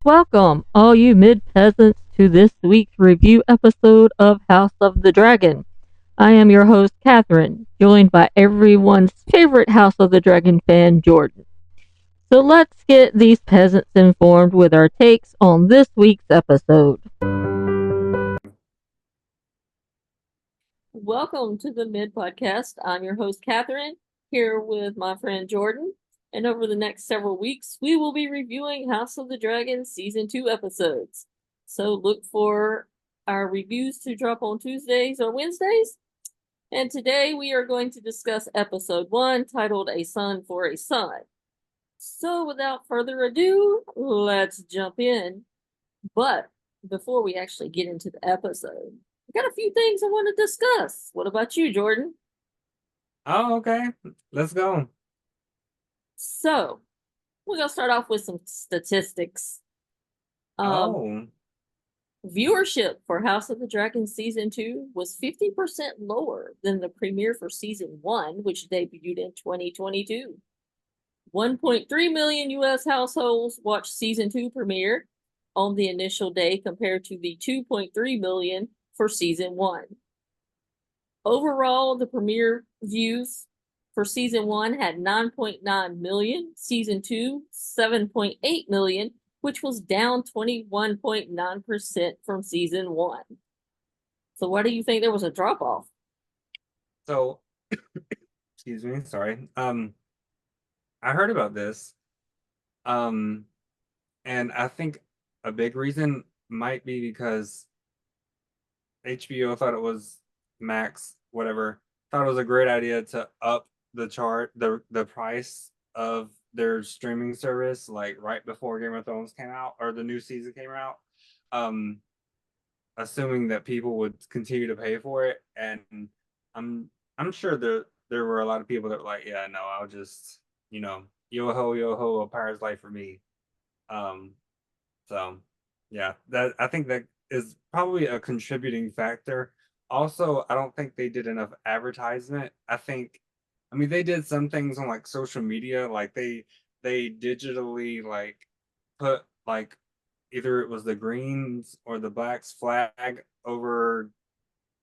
Welcome, all you mid peasants, to this week's review episode of House of the Dragon. I am your host, Catherine, joined by everyone's favorite House of the Dragon fan, Jordan. So let's get these peasants informed with our takes on this week's episode. Welcome to the Mid Podcast. I'm your host, Catherine, here with my friend Jordan. And over the next several weeks, we will be reviewing House of the Dragon Season 2 episodes. So look for our reviews to drop on Tuesdays or Wednesdays. And today we are going to discuss Episode 1, titled A Son for a Son. So without further ado, let's jump in. But before we actually get into the episode, I got a few things I want to discuss. What about you, Jordan? Oh, okay. Let's go. So, we're going to start off with some statistics. Oh, Viewership for House of the Dragon Season 2 was 50% lower than the premiere for Season 1, which debuted in 2022. 1.3 million US households watched Season 2 premiere on the initial day compared to the 2.3 million for Season 1. Overall, the premiere views for Season 1 had 9.9 million, Season 2, 7.8 million, which was down 21.9% from Season 1. So why do you think there was a drop-off? so excuse me, sorry. I heard about this. Um, and I think a big reason might be because HBO thought it was Max, whatever, thought it was a great idea to up the price of their streaming service, like right before Game of Thrones came out or the new season came out. Um, assuming that people would continue to pay for it. And I'm I'm sure there were a lot of people that were like, yeah, no, I'll just, yo ho, a pirate's life for me. Um, so yeah, that I think that is probably a contributing factor. Also, I don't think they did enough advertisement. I mean, they did some things on like social media, like they digitally like put like either it was the Greens or the Blacks flag over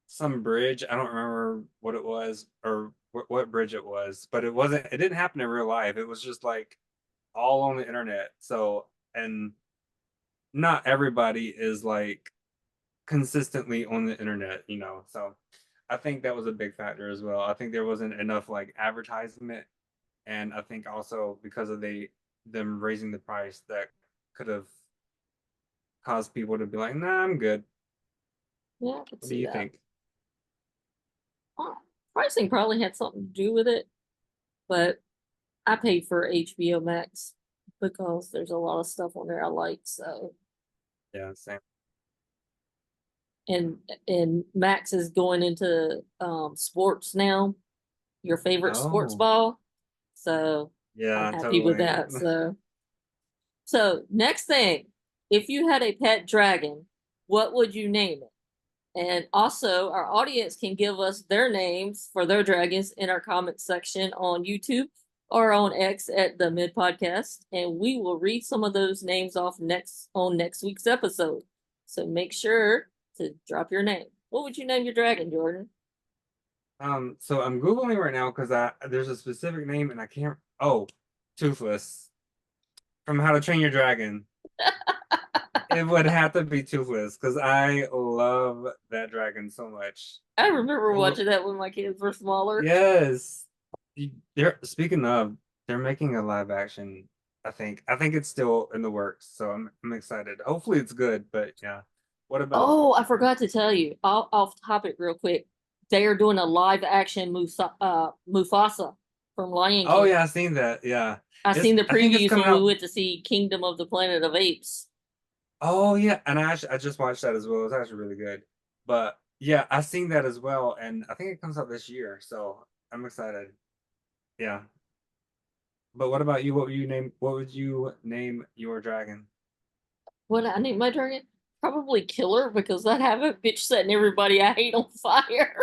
some bridge. I don't remember what it was or what bridge it was, but it didn't happen in real life. It was just like all on the internet. So, and not everybody is like consistently on the internet. So I think that was a big factor as well. I think there wasn't enough like advertisement, and I think also because of them raising the price that could have caused people to be like, nah, I'm good. Yeah, I could What do see you that. think? Pricing probably had something to do with it, but I paid for HBO Max because there's a lot of stuff on there I like. So, Yeah, same. and and Max is going into sports now. Your favorite sports Oh, ball. So I'm yeah, happy with totally. that. So next thing, if you had a pet dragon, what would you name it? And also, our audience can give us their names for their dragons in our comment section on YouTube or on X at the Mid Podcast, and we will read some of those names off next week's episode. So make sure to drop your name. What would you name your dragon, Jordan? So I'm Googling right now because I there's a specific name and I can't. Oh, Toothless from How to Train Your Dragon. It would have to be Toothless because I love that dragon so much. I remember Well, watching that when my kids were smaller. yes. They're speaking of, they're making a live action. I think it's still in the works, so I'm excited. Hopefully it's good, but yeah. What about Oh, I forgot to tell you, off topic real quick. They are doing a live action Mufasa from Lion Oh King. yeah, I seen that. Yeah. I seen the I think it's previews coming when we out. went to see Kingdom of the Planet of Apes. Oh yeah, and I just watched that as well. It's actually really good. But yeah, I seen that as well, and I think it comes out this year, so I'm excited. Yeah. But what about you? What would you name your dragon? What I named my dragon? Probably Killer because I'd have a bitch setting everybody I hate on fire.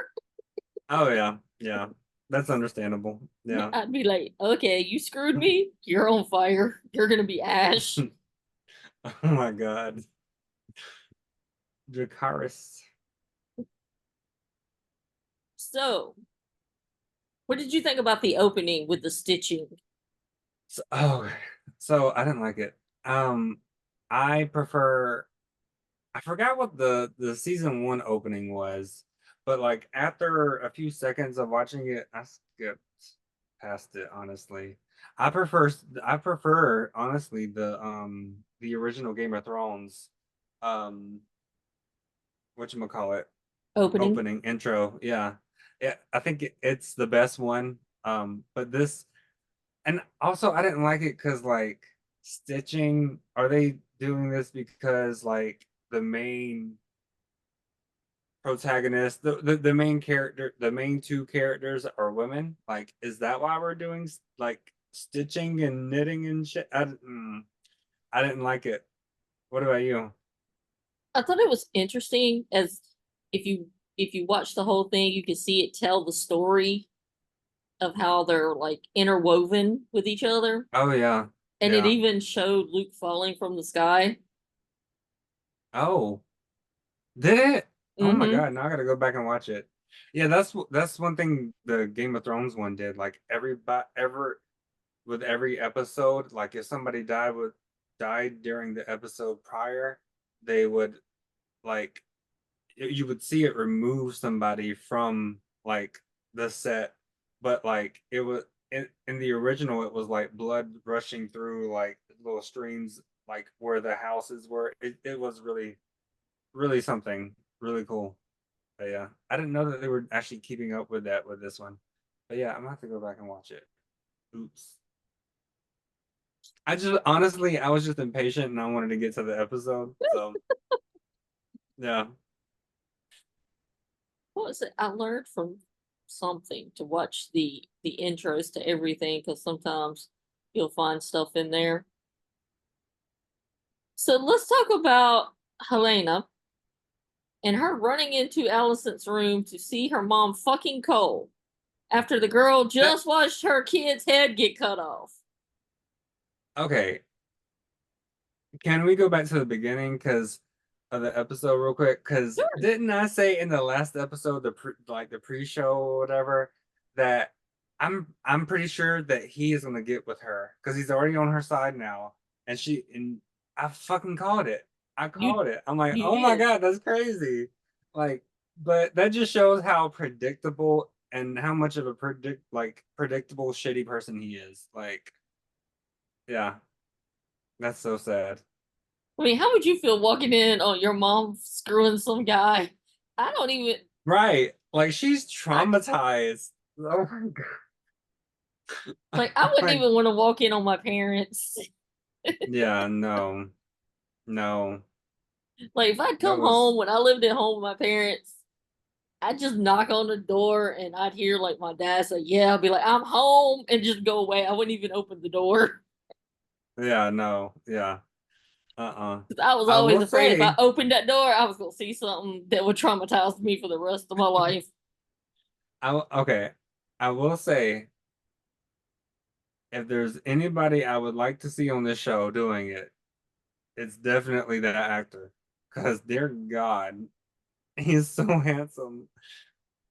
Oh yeah. Yeah. That's understandable. Yeah. I'd be like, okay, you screwed me. You're on fire. You're gonna be ash. Oh my God. Dracarys. So, what did you think about the opening with the stitching? So I didn't like it. Um, I prefer I forgot what the season one opening was, but like after a few seconds of watching it, I skipped past it, honestly. I prefer honestly the original Game of Thrones um whatchamacallit Opening. opening intro. Yeah. Yeah, I think it's the best one. But this and also I didn't like it because like stitching, are they doing this because like the main protagonist, the main character, the main two characters are women? Like, is that why we're doing like stitching and knitting and shit? I didn't like it. What about you? I thought it was interesting as if you if you watch the whole thing, you can see it tell the story of how they're like interwoven with each other. Oh yeah. And it Yeah. even showed Luke falling from the sky. Oh, did it? Oh my Mm-hmm. God, now I gotta go back and watch it. Yeah, that's one thing the Game of Thrones one did. Like everybody ever with every episode, like if somebody died during the episode prior, they would like you would see it remove somebody from like the set, but like it was in the original it was like blood rushing through like little streams like where the houses were. It was really something really cool. But yeah, I didn't know that they were actually keeping up with that with this one. But yeah, I'm gonna have to go back and watch it. Oops. I just honestly, I was just impatient and I wanted to get to the episode. So yeah. What was it? I learned from something to watch the intros to everything because sometimes you'll find stuff in there. So let's talk about Helena and her running into Allison's room to see her mom fucking Cole after the girl That just watched her kid's head get cut off. okay. Can we go back to the beginning because of the episode real quick? Because Sure. didn't I say in the last episode, the pre-show or whatever, that I'm pretty sure that he is gonna get with her because he's already on her side now, and I fucking called it. I You called it. I'm like, you oh my did. God, that's crazy. Like, but that just shows how predictable and how much of a predictable shitty person he is. Like, yeah, that's so sad. I mean, how would you feel walking in on your mom screwing some guy? I don't even Right. Like she's I traumatized. Oh my God. like I wouldn't Like, even want to walk in on my parents. yeah, no, no. Like if I'd That come was, home when I lived at home with my parents, I'd just knock on the door and I'd hear like my dad say, "Yeah," I'd be like, "I'm home," and just go away. I wouldn't even open the door yeah, no, yeah. Uh-uh. because I was I always will afraid if I say, opened that door, I was gonna see something that would traumatize me for the rest of my life. okay. I will say, if there's anybody I would like to see on this show doing it, it's definitely that actor. Because dear God, he's so handsome.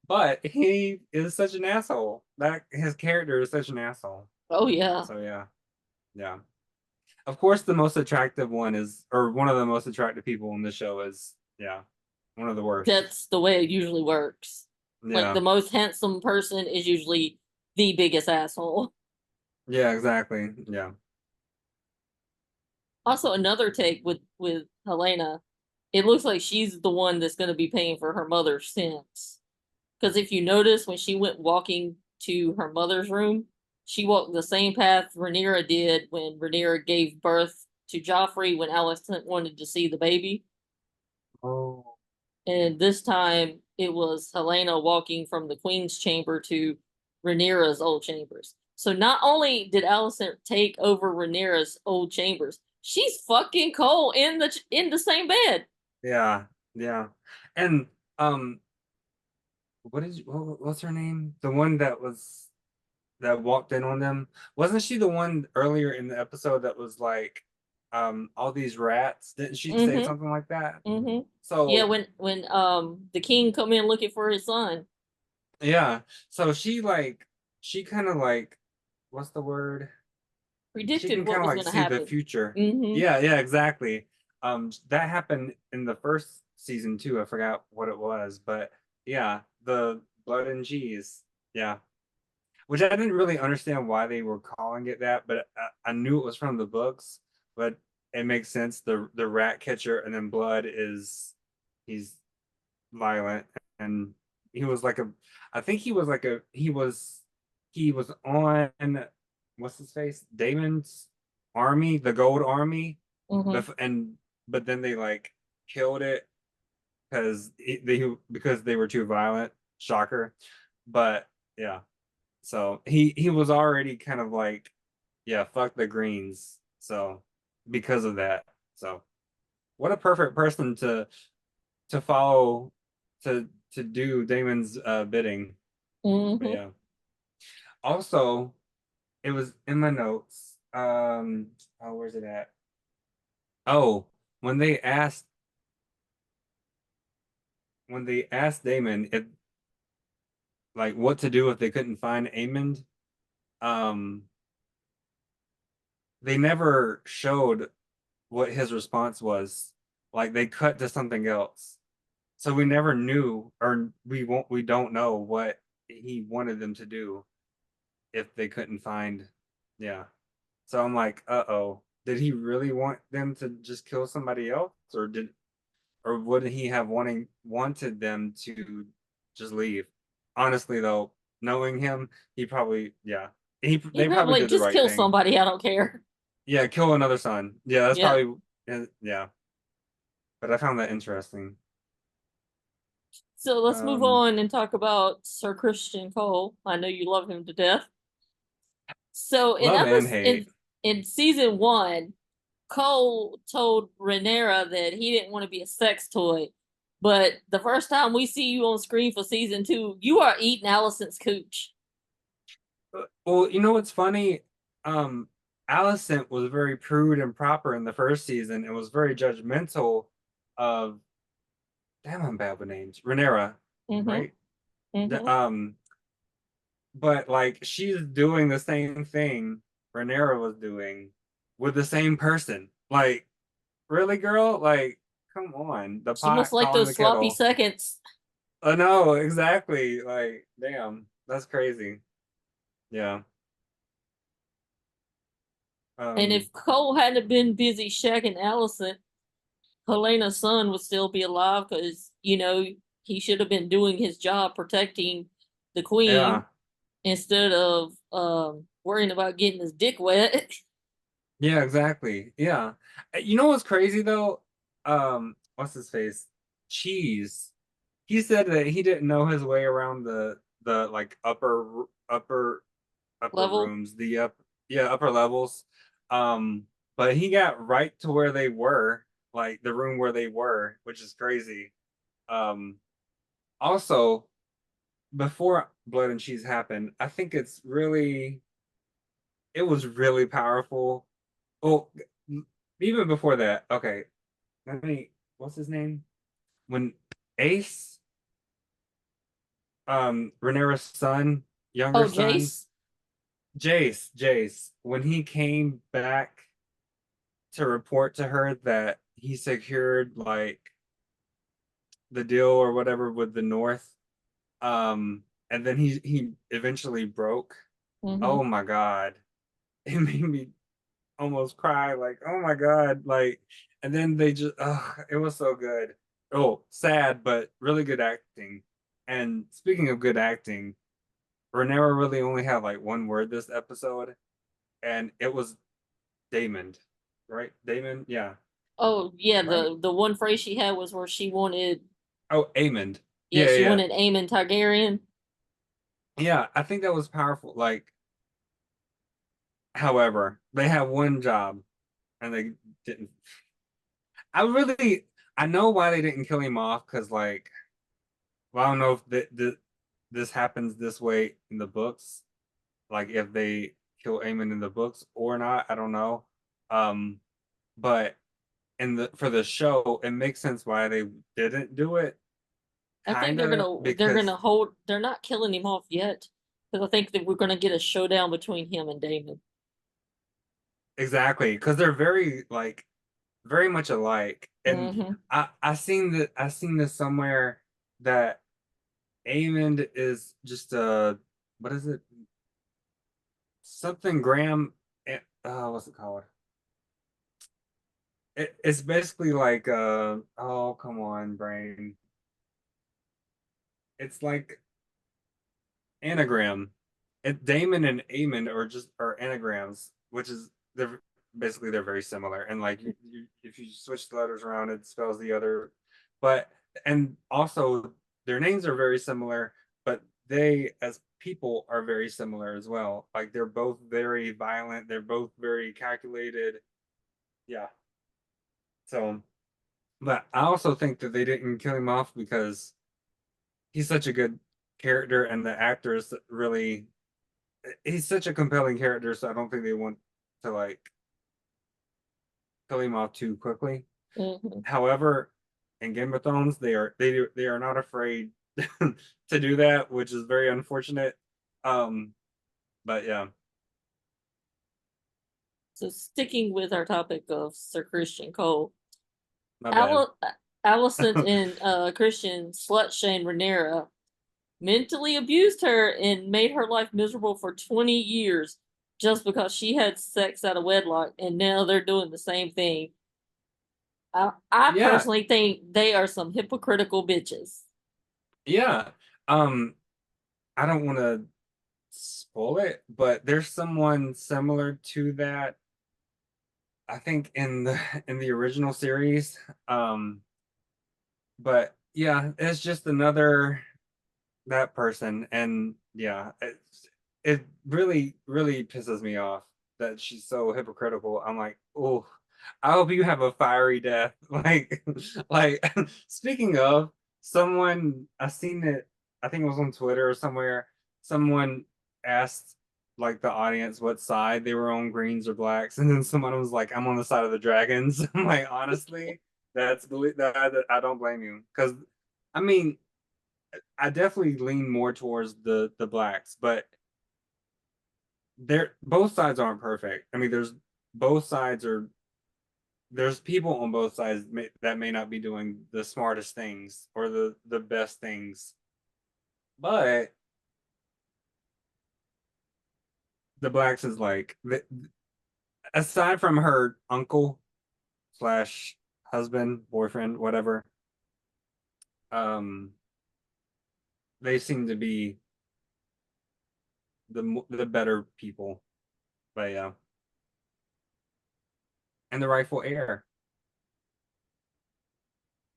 But he is such an asshole. That his character is such an asshole. Oh yeah, So yeah, yeah. Of course, the most attractive one is, or one of the most attractive people in the show is, yeah, one of the worst. that's the way it usually works. Like Yeah, the most handsome person is usually the biggest asshole. yeah, exactly. Yeah. Also, another take with Helena, it looks like she's the one that's going to be paying for her mother's sins. Because if you notice, when she went walking to her mother's room, she walked the same path Rhaenyra did when Rhaenyra gave birth to Joffrey when Alicent wanted to see the baby. Oh, And this time it was Helena walking from the Queen's chamber to Rhaenyra's old chambers. So not only did Alicent take over Rhaenyra's old chambers, she's fucking Cole in the same bed. yeah, yeah. And um, what's her name? The one that walked in on them. Wasn't she the one earlier in the episode that was like, all these rats. Didn't she say Mm-hmm. something like that? Mm-hmm. Yeah, So when the king come in looking for his son. yeah, so she kind of like, what's the word? She Predicted can what kind of was like gonna see the happen. future. Mm-hmm. Yeah, yeah, exactly. That happened in the first season too. I forgot what it was, but yeah, the blood and cheese. Yeah, which I didn't really understand why they were calling it that, but I knew it was from the books. But it makes sense. The rat catcher and then blood is he's violent, and he was like a I think he was like a he was on what's his face Damon's army, the Gold Army, Mm-hmm. and but then they like killed it because they were too violent. Shocker. But yeah, so he was already kind of like, yeah, fuck the Greens. So because of that, so what a perfect person to follow to do Damon's bidding. But Mm-hmm. yeah. Also, it was in my notes. Oh, where's it at? Oh, when they asked when they asked Damon if like what to do if they couldn't find Aemond, um, they never showed what his response was. Like they cut to something else. So we never knew, or we don't know what he wanted them to do if they couldn't find, yeah. So I'm like, uh-oh, did he really want them to just kill somebody else, or would he have wanted them to just leave? Honestly, though, knowing him, he probably, yeah, He they probably probably like did the just right kill thing. somebody. I don't care. Yeah, kill another son. Yeah, that's Yeah. probably, yeah. But I found that interesting. So let's move Um, on and talk about Sir Christian Cole. I know you love him to death. So love and hate. in season one, Cole told Rhaenyra that he didn't want to be a sex toy. But the first time we see you on screen for season two, you are eating Allison's cooch. Well, you know what's funny? Um, Alicent was very prude and proper in the first season and was very judgmental of, damn, I'm bad with names. Rhaenyra, Mm-hmm. right? Mm-hmm. But like she's doing the same thing Rhaenyra was doing with the same person. Like, really, girl? Like, come on. The She must pot like calling those the sloppy kettle. seconds. Oh no, exactly. Like, damn, that's crazy. Yeah. And Um, if Cole hadn't been busy shacking Allison, Helena's son would still be alive because, he should have been doing his job protecting the queen yeah. instead of worrying about getting his dick wet. Yeah, exactly. Yeah. You know what's crazy though? What's his face? Cheese. He said that he didn't know his way around the like upper Level. rooms, the yeah, upper levels. Um, but he got right to where they were, like the room where they were, which is crazy. Um, also, before Blood and Cheese happened, I think it was really powerful. Well, even before that, okay, let me, what's his name? When Ace, Rhaenyra's son, younger Oh, son, Jace? Jace, when he came back to report to her that he secured like the deal or whatever with the North, and then he eventually broke. Mm-hmm. Oh my God. It made me almost cry, like, oh my God, like, and then they just, oh, it was so good. Oh, sad, but really good acting. And speaking of good acting, Rhaenyra really only had like one word this episode, and it was Damon, right? Damon, yeah, Oh, yeah, right? the one phrase she had was where she wanted, Oh, Aemond. yeah, Yeah, she yeah, wanted Aemon Targaryen. yeah. I think that was powerful. Like, however, they had one job and they didn't. I really, I know why they didn't kill him off because, like, well, I don't know if this happens this way in the books, like if they kill Aemon in the books or not. I don't know. Um, but in the for the show, it makes sense why they didn't do it, I think kind of, they're because gonna hold. They're not killing him off yet because I think that we're gonna get a showdown between him and Damon. exactly, because they're very like very much alike. And Hmm. I seen this somewhere that Amond is just a what is it? Something Graham. What's it called? It's basically like oh come on, brain. It's like anagram. Damon and Amon are anagrams, which is they're basically they're very similar. And like if you switch the letters around, it spells the other. But and also their names are very similar, but they as people are very similar as well. Like they're both very violent. They're both very calculated. Yeah. So, but I also think that they didn't kill him off because he's such a good character, and the actors really he's such a compelling character, so I don't think they want to like kill him off too quickly. Hmm. However, in Game of Thrones, they are not afraid to do that, which is very unfortunate. Um, but yeah, So sticking with our topic of Sir Christian Cole, my bad. Al Allison and Christian slut shamed Rhaenyra, mentally abused her, and made her life miserable for 20 years just because she had sex out of wedlock, and now they're doing the same thing. I Yeah, personally think they are some hypocritical bitches. yeah. Um, I don't want to spoil it, but there's someone similar to that. I think in the original series. But yeah, it's just another that person, and yeah, it really really pisses me off that she's so hypocritical. I'm like, oh, I hope you have a fiery death. Like speaking of someone, I seen it. I think it was on Twitter or somewhere. Someone asked like the audience what side they were on, greens or blacks, and then someone was like, "I'm on the side of the dragons." I'm like, honestly, that I don't blame you because I mean I definitely lean more towards the blacks, but they're both sides aren't perfect. I mean, both sides are there's people on both sides that may not be doing the smartest things or the best things, but the blacks is like aside from her uncle slash husband, boyfriend, whatever, um, they seem to be the better people. But yeah, and the rightful heir.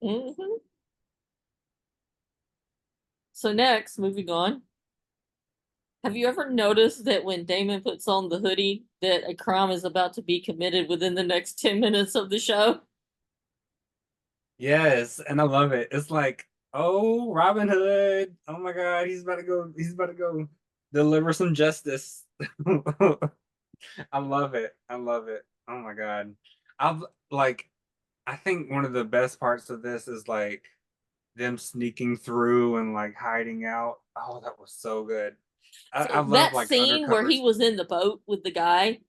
Hmm. So next, moving on. Have you ever noticed that when Damon puts on the hoodie, that a crime is about to be committed within the next 10 minutes of the show? Yes, and I love it. It's like, oh, Robin Hood. Oh my God, he's about to go deliver some justice. I love it. I love it. Oh my God. I've like I think one of the best parts of this is like them sneaking through and like hiding out. Oh, that was so good. I So love that like scene where undercover. he was in the boat with the guy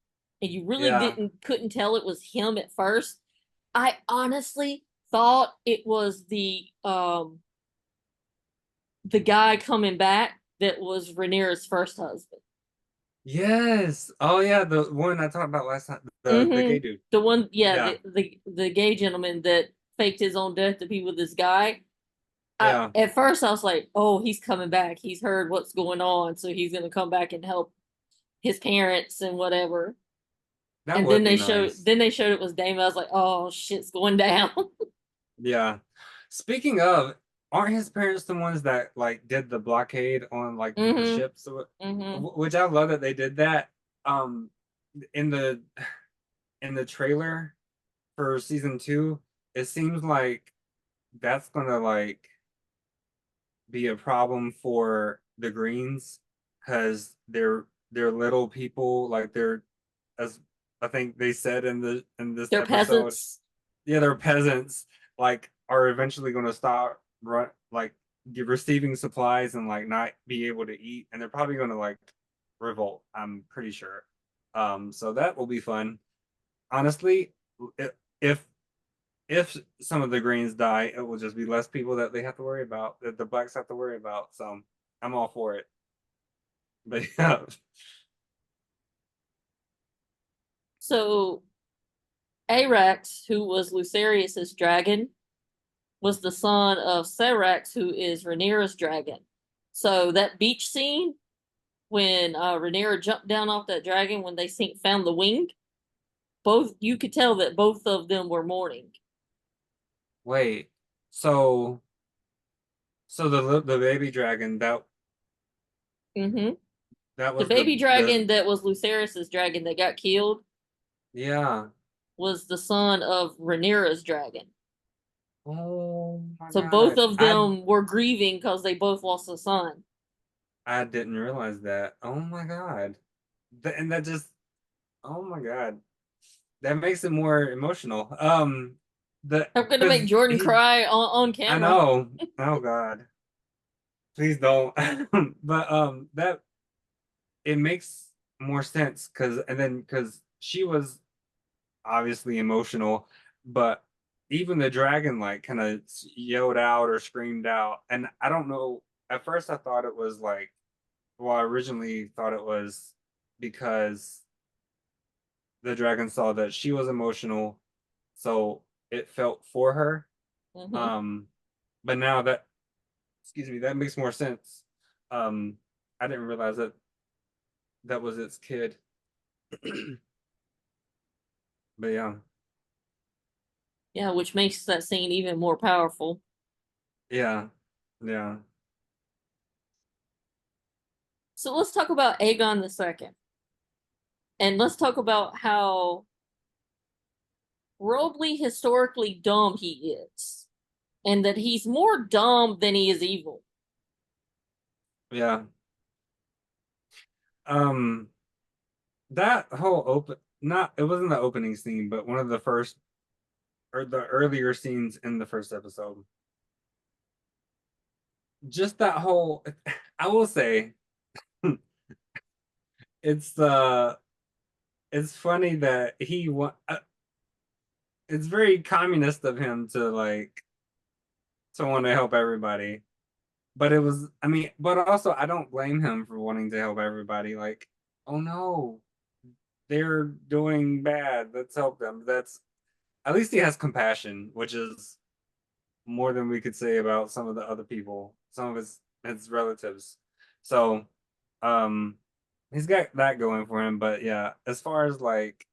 and you really Yeah. didn't couldn't tell it was him at first. I honestly thought it was the guy coming back that was Rhaenyra's first husband. Yes. Oh yeah, the one I talked about last time, the Mm-hmm. gay dude. The one, yeah, Yeah. the gay gentleman that faked his own death to be with this guy. Yeah. At first I was like, oh, he's coming back. He's heard what's going on, so he's gonna come back and help his parents and whatever. That And would be nice. then they showed it was Damon. I was like, oh, shit's going down. Yeah. Speaking of, aren't his parents the ones that like did the blockade on like the Mm-hmm. ships? Mm-hmm. Which I love that they did that. Um, in the trailer for season 2, it seems like that's gonna like be a problem for the Greens because they're little people, like they're as I think they said in this They're episode. peasants. Yeah, they're peasants, like are eventually going to stop like give receiving supplies and like not be able to eat, and they're probably going to like revolt, I'm pretty sure. So that will be fun. Honestly, if if some of the Greens die, it will just be less people that they have to worry about, that the blacks have to worry about. So I'm all for it. But yeah. So Arax, who was Lucerius's dragon, was the son of Serax, who is Rhaenyra's dragon. So that beach scene when Rhaenyra jumped down off that dragon when they found the wing, both you could tell that both of them were mourning. Wait. So the baby dragon Mm-hmm. that The was baby the dragon that was Lucerius's dragon that got killed yeah. was the son of Rhaenyra's dragon. Oh my So both God. of them were grieving because they both lost a son. I didn't realize that. Oh my God. And that just oh my God. That makes it more emotional. The I'm gonna make because Jordan he cry on I camera. know. Oh God. Please don't. But that it makes more sense because she was obviously emotional, but even the dragon like kind of yelled out or screamed out, and I don't know. At first, I thought it was like, well, I originally thought it was because the dragon saw that she was emotional, so it felt for her. Mm-hmm. Um, but now that, excuse me, that makes more sense. Um, I didn't realize that that was its kid. But yeah, Yeah, which makes that scene even more powerful. yeah, yeah. So let's talk about Aegon the Second, and let's talk about how worldly, historically dumb he is, and that he's more dumb than he is evil. Yeah. Um, that whole open not it wasn't the opening scene, but one of the first or the earlier scenes in the first episode. Just that whole I will say it's it's funny that it's very communist of him to like to want to help everybody. But it was I mean, but also I don't blame him for wanting to help everybody. Like, oh no, they're doing bad. Let's help them. That's at least he has compassion, which is more than we could say about some of the other people, some of his relatives. So, um, he's got that going for him. But yeah, as far as like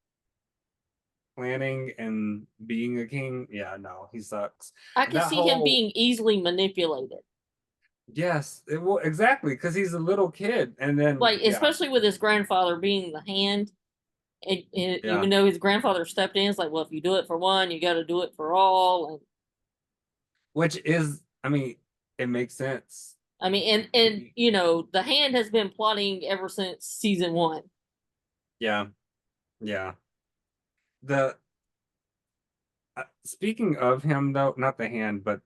planning and being a king, yeah, no, he sucks. I And can that see him whole being easily manipulated, yes, it will exactly because he's a little kid, and then like yeah, especially with his grandfather being the hand. yeah, Even though his grandfather stepped in, it's like, well, if you do it for one, you got to do it for all. And which is, I mean, it makes sense. I mean, and you know, the hand has been plotting ever since season one. Yeah, yeah. The speaking of him though, not the hand, but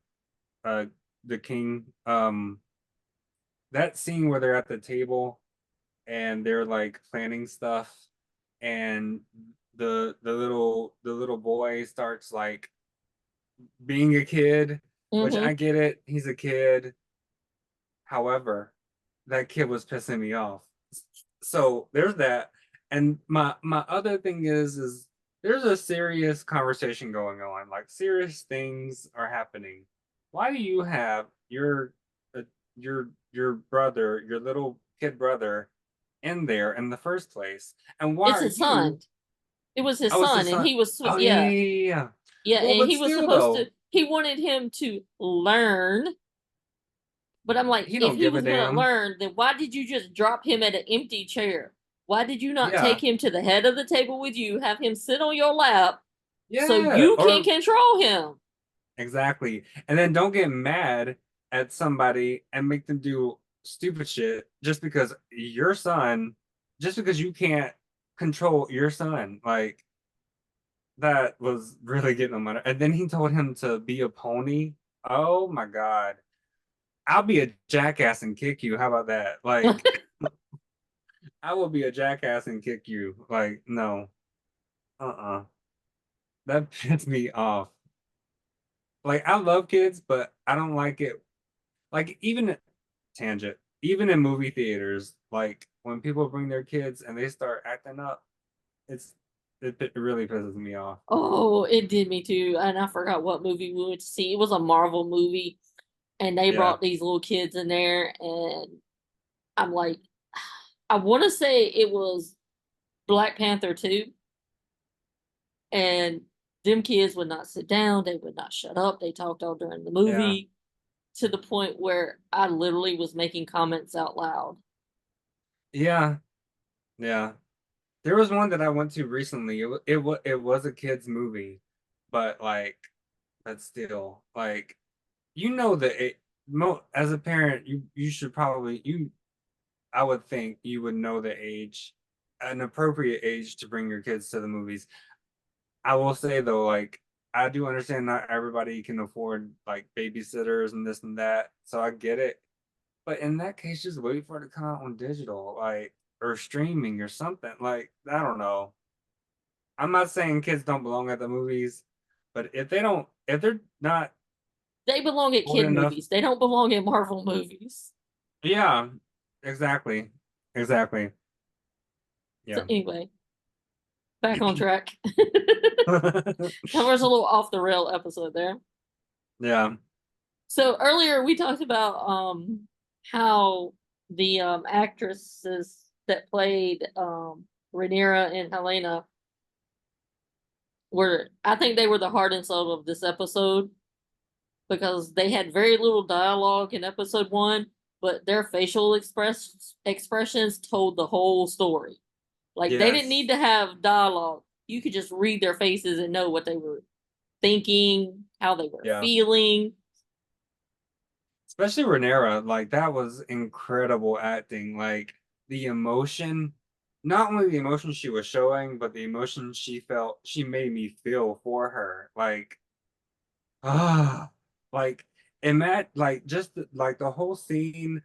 uh the king, that scene where they're at the table and they're like planning stuff, and the little boy starts like being a kid, which Mm-hmm. I get it, he's a kid. However, that kid was pissing me off. So there's that. And my other thing is there's a serious conversation going on. Like serious things are happening. Why do you have uh, your brother, your little kid brother, in there in the first place? And why It's are his you? son. It was his Oh, it's son, his and son. he was Oh yeah, yeah, yeah, yeah, yeah. yeah, Well, and but he was still supposed to. though, He wanted him to learn, but I'm like, he if don't he give a was gonna damn. learn, then why did you just drop him at an empty chair? Why did you not Yeah, take him to the head of the table with you, have him sit on your lap, so yeah. you can Or control him? exactly. And then don't get mad at somebody and make them do stupid shit just because your son, just because you can't control your son. Like that was really getting on my nerve. And then he told him to be a pony. Oh my God. I'll be a jackass and kick you. How about that? Like I will be a jackass and kick you. Like, no. Uh-uh. That pissed me off. Like I love kids, but I don't like it. Like even tangent, even in movie theaters, like when people bring their kids and they start acting up, it's it really pisses me off. Oh, it did me too. And I forgot what movie we went to see. It was a Marvel movie, and they Yeah. brought these little kids in there, and I'm like, I want to say it was Black Panther 2, and them kids would not sit down, they would not shut up, they talked all during the Yeah. movie to the point where I literally was making comments out loud. Yeah. Yeah. There was one that I went to recently. It was a kids movie, but like, but still, like, you know that it, mo as a parent, you should probably you I would think you would know the age, an appropriate age to bring your kids to the movies. I will say though, like, I do understand not everybody can afford like babysitters and this and that, so I get it. But in that case, just wait for it to come out on digital, like, or streaming or something. Like, I don't know. I'm not saying kids don't belong at the movies, but if they're not They belong at old kid enough, movies, they don't belong in Marvel movies. yeah, exactly, exactly, So yeah, anyway, back on track. That was a little off the rail episode there. yeah, So earlier we talked about how the actresses that played Rhaenyra and Helena were, I think they were the heart and soul of this episode, because they had very little dialogue in episode 1, but their facial expressions told the whole story. Like they didn't need yes, to have dialogue. You could just read their faces and know what they were thinking, how they were yeah. feeling. Especially Rhaenyra, like that was incredible acting. Like the emotion, not only the emotion she was showing, but the emotion she felt, she made me feel for her. Like, ah, like, and that, like, just like the whole scene,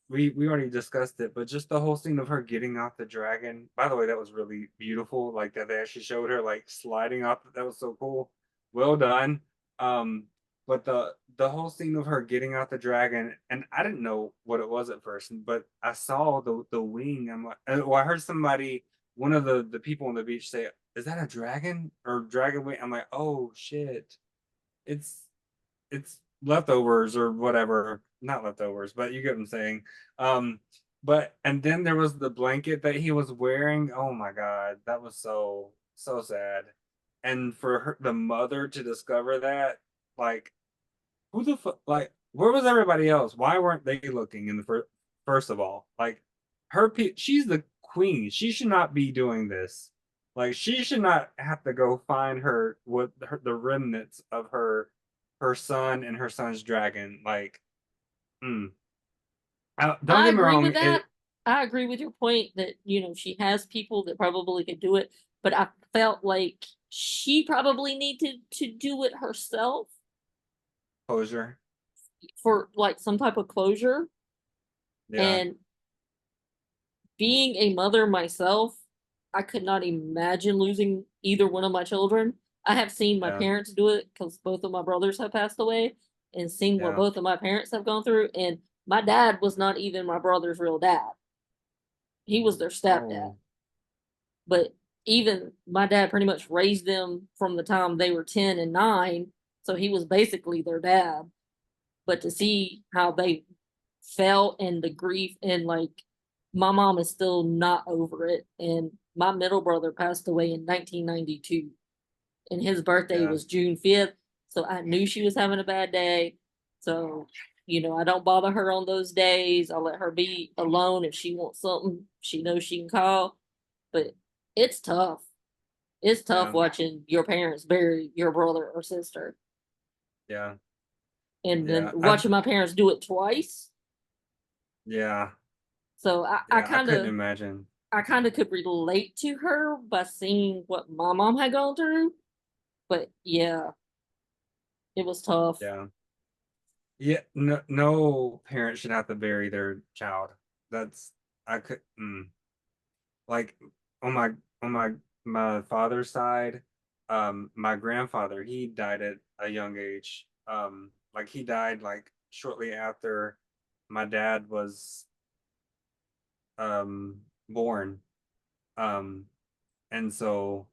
we already discussed it, but just the whole scene of her getting off the dragon. By the way, that was really beautiful. Like that they actually showed her like sliding off. That was so cool. Well done. Um, but the whole scene of her getting out the dragon, and I didn't know what it was at first, but I saw the wing. I'm like, well, I heard somebody, one of the people on the beach say, "Is that a dragon or dragon wing?" I'm like, "Oh shit, it's it's leftovers or whatever. Not leftovers, but you get what I'm saying." Um, but and then there was the blanket that he was wearing. Oh my God, that was so sad. And for her, the mother to discover that, like, who the fuck, like, where was everybody else? Why weren't they looking in the first of all? Like, she's the queen. She should not be doing this. Like, she should not have to go find the remnants of her son and her son's dragon. Like, mm. Don't I get me agree with wrong. that. I agree with your point that, she has people that probably could do it, but I felt like she probably needed to do it herself Closure. for like some type of closure. Yeah, And being a mother myself, I could not imagine losing either one of my children. I have seen my yeah, parents do it because both of my brothers have passed away, and seen what yeah. both of my parents have gone through. And my dad was not even my brother's real dad, he was their stepdad. Oh, But even my dad pretty much raised them from the time they were 10 and 9. So he was basically their dad. But to see how they felt and the grief, and like my mom is still not over it. And my middle brother passed away in 1992, and his birthday yeah. was June 5th. So I knew she was having a bad day. So, I don't bother her on those days. I let her be alone. If she wants something, she knows she can call. But it's tough. It's tough Yeah, watching your parents bury your brother or sister, yeah, and then yeah. watching my parents do it twice. Yeah, So I yeah. I kind couldn't of, imagine. I kind of could relate to her by seeing what my mom had gone through. But yeah, it was tough. Yeah. Yeah, no parent should have to bury their child. That's I could like on my father's side, my grandfather, he died at a young age. Like he died like shortly after my dad was born. Um and so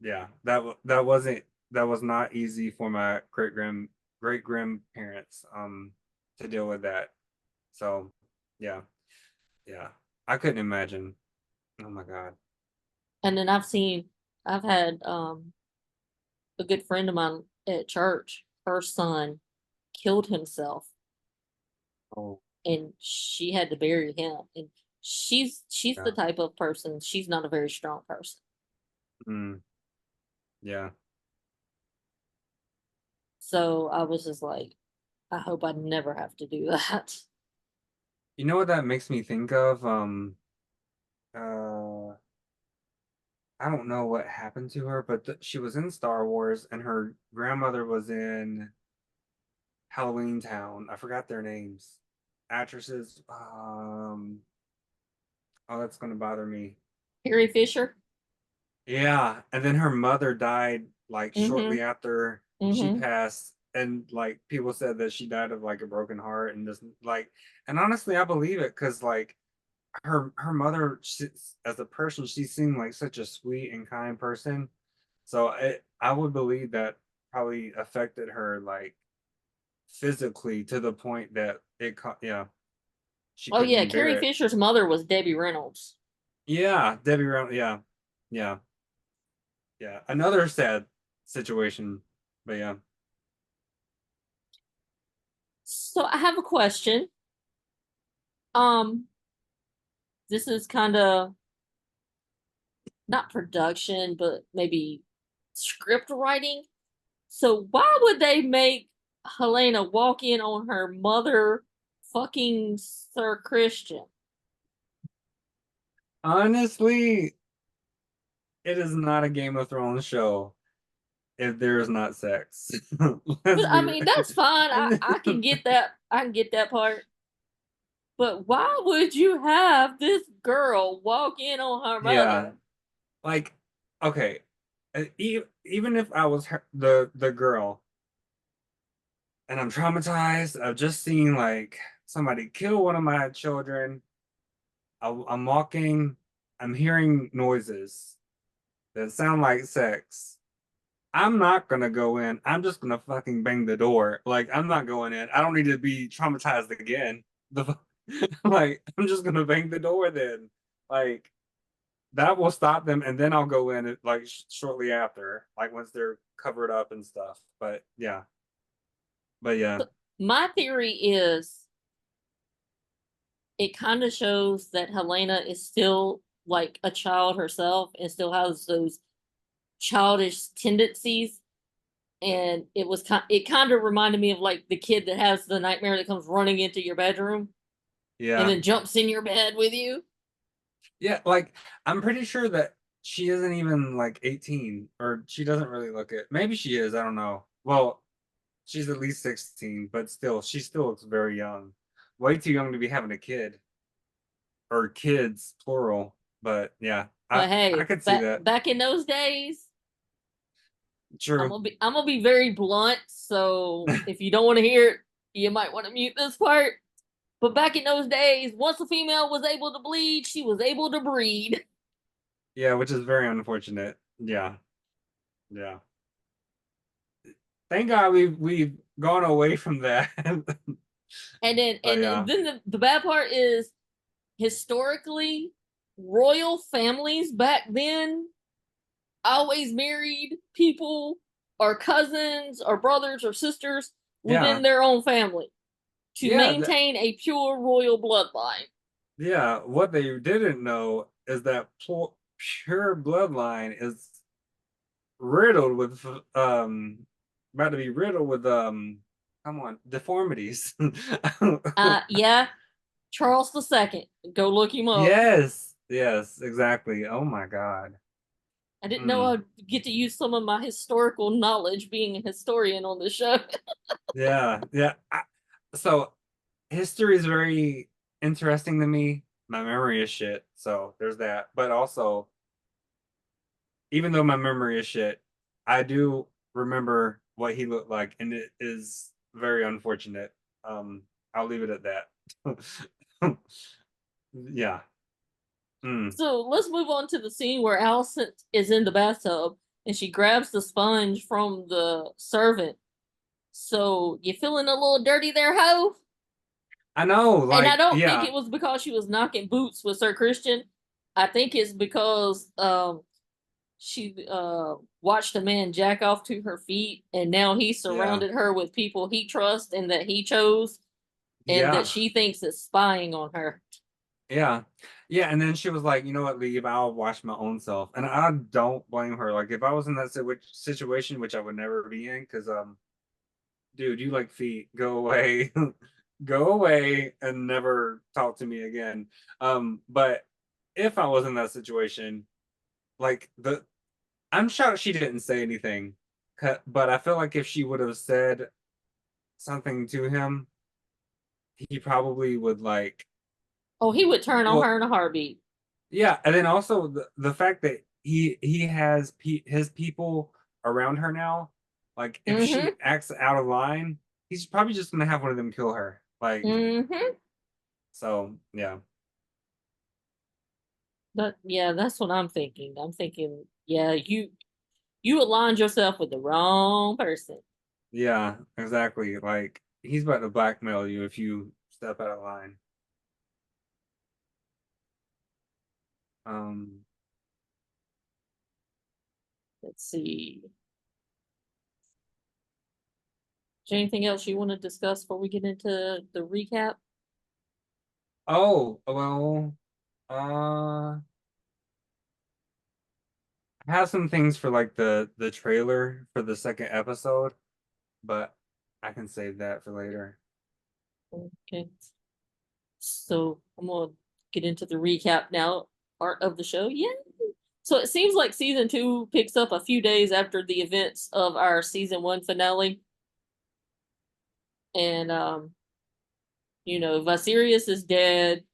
yeah, that was not easy for my great grandparents to deal with that. So yeah, yeah. I couldn't imagine. Oh my God. And then I've had a good friend of mine at church, her son killed himself Oh, and she had to bury him. And she's the yeah. type of person, she's not a very strong person. Mm, yeah. So I was just like, I hope I never have to do that. You know what that makes me think of? Uh, I don't know what happened to her, but th she was in Star Wars and her grandmother was in Halloween Town. I forgot their names. Actresses. Oh, that's gonna bother me. Carrie Fisher. Yeah, and then her mother died like Mm-hmm. shortly after she Mm-hmm. passed, and like people said that she died of like a broken heart and just like, and honestly, I believe it because like her mother as a person, she seemed like such a sweet and kind person. So I would believe that probably affected her like physically to the point that yeah, she Oh yeah, couldn't bear Carrie it. Fisher's mother was Debbie Reynolds. Yeah, Debbie Brown. Yeah, yeah, yeah. Another sad situation, but yeah. So I have a question. Um, this is kind of not production, but maybe script writing. So why would they make Helena walk in on her mother fucking Sir Christian? Honestly, it is not a Game of Thrones show if there is not sex. Let's But I be mean, that's fine. I can and get that. I can get that part. But why would you have this girl walk in on her yeah, mother? like okay, even if I was the girl and I'm traumatized, I've just seen like somebody kill one of my children. I'm walking, I'm hearing noises that sound like sex. I'm not gonna go in. I'm just gonna fucking bang the door. Like I'm not going in. I don't need to be traumatized again. The like I'm just gonna bang the door then. Like that will stop them, and then I'll go in like shortly after, like once they're covered up and stuff. But yeah, My theory is it kind of shows that Helena is still like a child herself and still has those childish tendencies. And it kind of reminded me of like the kid that has the nightmare that comes running into your bedroom and yeah, then jumps in your bed with you. yeah. Like I'm pretty sure that she isn't even like 18, or she doesn't really look it. Maybe she is. I don't know. Well, she's at least 16, but still, she still looks very young. Way too young to be having a kid or kids, plural. But yeah, But I hey, could see that. back in those days, True. I'm gonna be very blunt. So if you don't want to hear it, you might want to mute this part. But back in those days, once a female was able to bleed, she was able to breed. Yeah, which is very unfortunate. Yeah, yeah. Thank God we've gone away from that. But And yeah, then the bad part is historically, royal families back then always married people or cousins or brothers or sisters within yeah, their own family to yeah, maintain a pure royal bloodline. yeah. What they didn't know is that pure bloodline is riddled with about to be riddled with come on, deformities. Yeah, Charles II. Go look him up. Yes, Yes, exactly. Oh my God. I didn't know Mm. I'd get to use some of my historical knowledge being a historian on the show. Yeah, yeah. So history is very interesting to me. My memory is shit, so there's that. But also, even though my memory is shit, I do remember what he looked like, and it is very unfortunate. I'll leave it at that. Yeah. Mm. So let's move on to the scene where Allison is in the bathtub and she grabs the sponge from the servant. So you feeling a little dirty there, ho? I know, And I like, don't think yeah, it was because she was knocking boots with Sir Christian. I think it's because she watched a man jack off to her feet, and now he yeah, surrounded her with people he trusts and that he chose, and that yeah, she thinks is spying on her. yeah, yeah. And then she was like, you know what, leave, I'll wash my own self. And I don't blame her. Like, if I was in that situation, which I would never be in, because dude, you like feet, go away. Go away and never talk to me again. But if I was in that situation, like I'm shocked she didn't say anything. But I feel like if she would have said something to him, he probably would like, Oh, he would turn on well, her in a heartbeat. yeah. And then also the fact that he has his people around her now, like if Mm-hmm. she acts out of line, he's probably just gonna have one of them kill her. Like, Mm-hmm. so yeah. But yeah, that's what I'm thinking. I'm thinking, yeah, you aligned yourself with the wrong person. Yeah, exactly. Like he's about to blackmail you if you step out of line. Um, Let's see. Is there anything else you want to discuss before we get into the recap? oh, well, uh I have some things for like the trailer for the second episode, but I can save that for later. Okay. So I'm gonna get into the recap now part of the show. Yeah. So it seems like season two picks up a few days after the events of our season one finale. And Viserys is dead.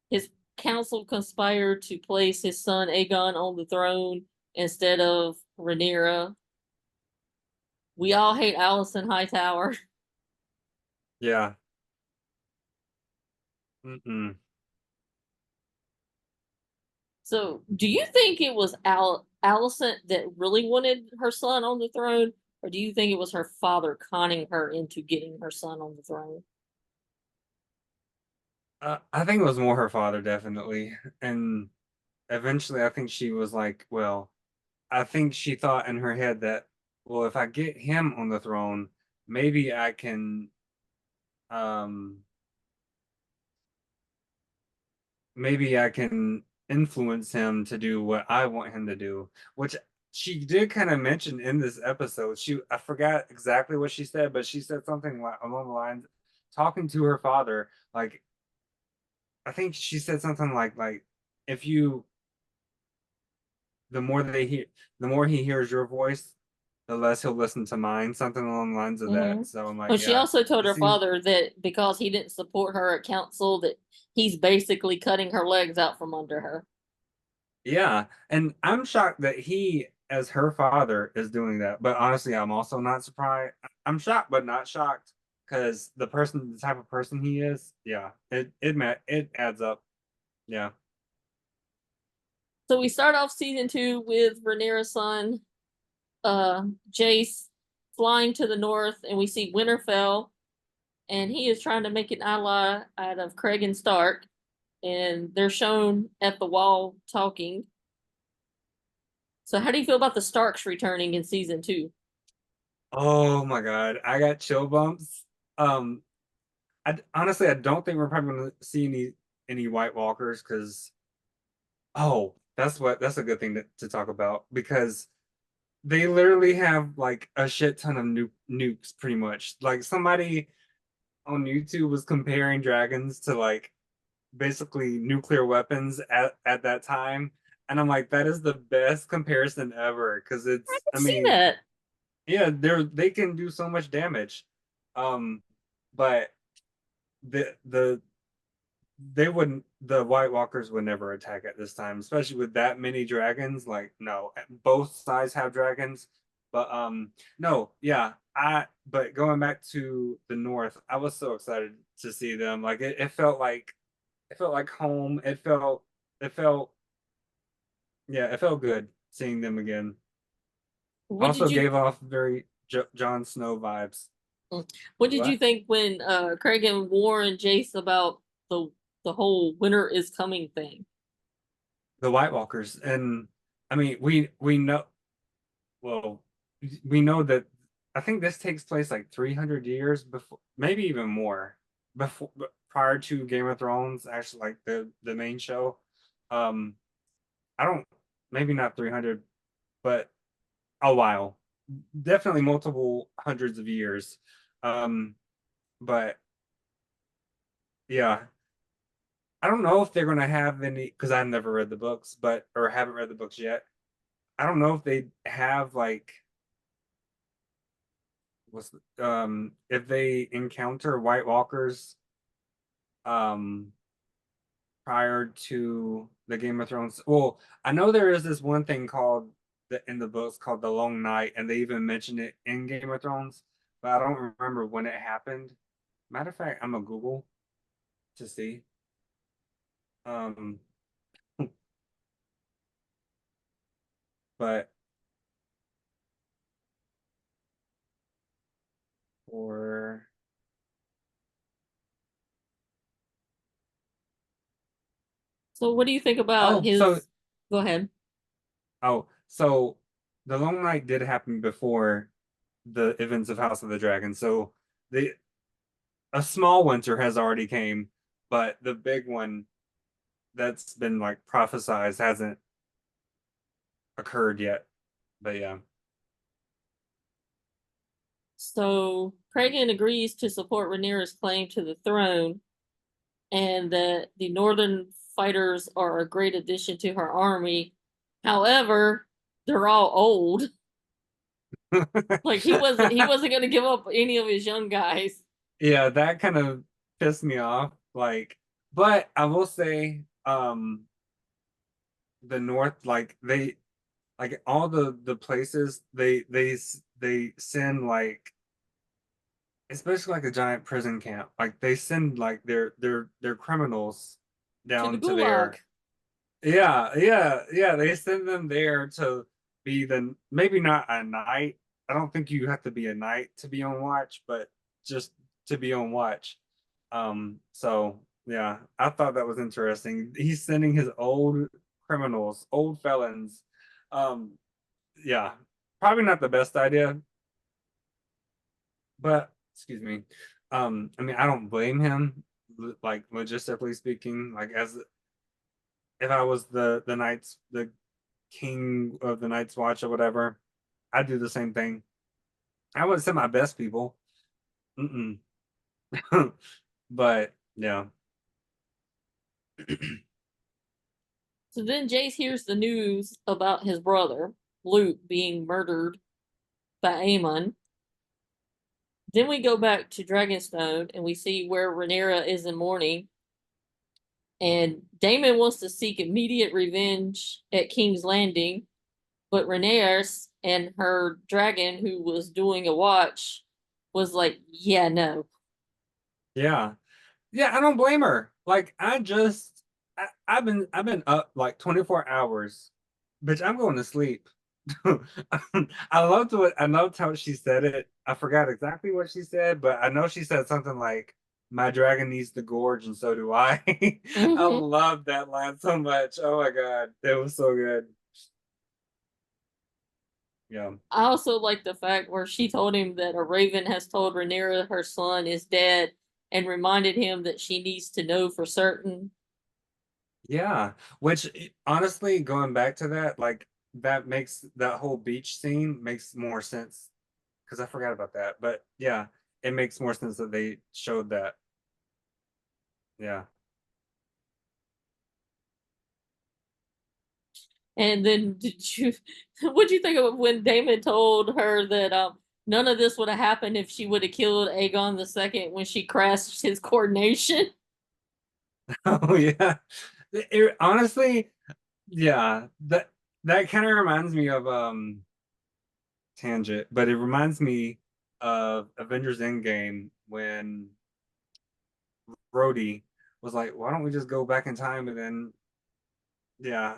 His council conspired to place his son Aegon on the throne instead of Rhaenyra. We all hate Alicent Hightower. Yeah. Mm-mm. So, do you think it was Alicent that really wanted her son on the throne, or do you think it was her father conning her into getting her son on the throne? I think it was more her father, definitely. And eventually I think she was like, well, I think she thought in her head that, well, if I get him on the throne, maybe I can um maybe I can influence him to do what I want him to do, which she did kind of mention in this episode. I forgot exactly what she said, but she said something along the lines, talking to her father, like I think she said something like if you the more they hear the more he hears your voice, the less he'll listen to mine, something along the lines of Mm-hmm. that. So I'm like, But she yeah, also told it her seems, father that because he didn't support her at council, that he's basically cutting her legs out from under her. yeah, and I'm shocked that he, as her father, is doing that. But honestly, I'm also not surprised. I'm shocked, but not shocked because the type of person he is, yeah, it adds up. Yeah, So we start off season two with Rhaenyra's son, Jace, flying to the north, and we see Winterfell, and he is trying to make an ally out of Craig and Stark, and they're shown at the wall talking. So, how do you feel about the Starks returning in season two? oh my God, I got chill bumps. Um, honestly, I don't think we're probably going to see any White Walkers because, oh, that's a good thing to talk about because they literally have like a shit ton of nukes, pretty much. Like somebody on YouTube was comparing dragons to like basically nuclear weapons at that time. And I'm like, that is the best comparison ever because I it's, I can see mean, that. yeah, they can do so much damage. But the they wouldn't the White Walkers would never attack at this time, especially with that many dragons. Like, no, both sides have dragons. But no, yeah, I but going back to the north, I was so excited to see them. Like it felt like home. It felt yeah, it felt good seeing them again. What Also did you gave off very Jon Snow vibes. what did you What? think when Craig and warned Jace about the the whole winter is coming thing? The White Walkers. And I mean, we know well, we know that I think this takes place like 300 years before, maybe even more before prior to Game of Thrones, actually like the main show. Um, I don't maybe not 300, but a while. Definitely multiple hundreds of years. Um, but yeah, I don't know if they're gonna have any because I've never read the books, but or haven't read the books yet. I don't know if they have like what's if they encounter White Walkers um prior to the Game of Thrones. Well, I know there is this one thing called in the books called the Long Night, and they even mention it in Game of Thrones, but I don't remember when it happened. Matter of fact, I'm gonna Google to see. Um, but for So what do you think about oh, so his go ahead. so the Long Night did happen before the events of House of the Dragon. So the a small winter has already came, but the big one that's been like prophesized hasn't occurred yet. But yeah. So Kragan agrees to support Rhaenyra's claim to the throne and that the northern fighters are a great addition to her army. However, they're all old. Like he wasn't going to give up any of his young guys. Yeah, that kind of pissed me off. Like, but I will say, the North, like they, like all the places they send like, especially like a giant prison camp. Like they send like their criminals To the down to gulag. there. Yeah. They send them there to be the maybe not a knight. I don't think you have to be a knight to be on watch, but just to be on watch. So yeah, I thought that was interesting. He's sending his old criminals, old felons. Um, yeah, probably not the best idea, but excuse me. I mean, I don't blame him, like logistically speaking. Like as if I was the Knights, the king of the Night's Watch or whatever, I'd do the same thing. I wouldn't send my best people. Mm-mm. But yeah. So then Jace hears the news about his brother, Luke, being murdered by Aemon. Then we go back to Dragonstone and we see where Rhaenyra is in mourning. And Daemon wants to seek immediate revenge at King's Landing, but Rhaenyra and her dragon, who was doing a watch, was like, "Yeah, no." Yeah. Yeah, I don't blame her. Like I've been up like 24 hours. Bitch, I'm going to sleep. I loved how she said it. I forgot exactly what she said, but I know she said something like my dragon needs the gorge and so do I. I Mm-hmm. love that line so much. Oh my God. It was so good. Yeah. I also like the fact where she told him that a raven has told Rhaenyra her son is dead and reminded him that she needs to know for certain. Yeah, which honestly, going back to that, like that makes that whole beach scene makes more sense because I forgot about that. But yeah, it makes more sense that they showed that. Yeah. And then did you what'd you think of when Damon told her that none of this would have happened if she would have killed Aegon the second when she crashed his coordination? Oh yeah. Honestly, yeah, that kind of reminds me of tangent, but it reminds me of Avengers Endgame when Rhodey was like, "Why don't we just go back in time?" And then, yeah,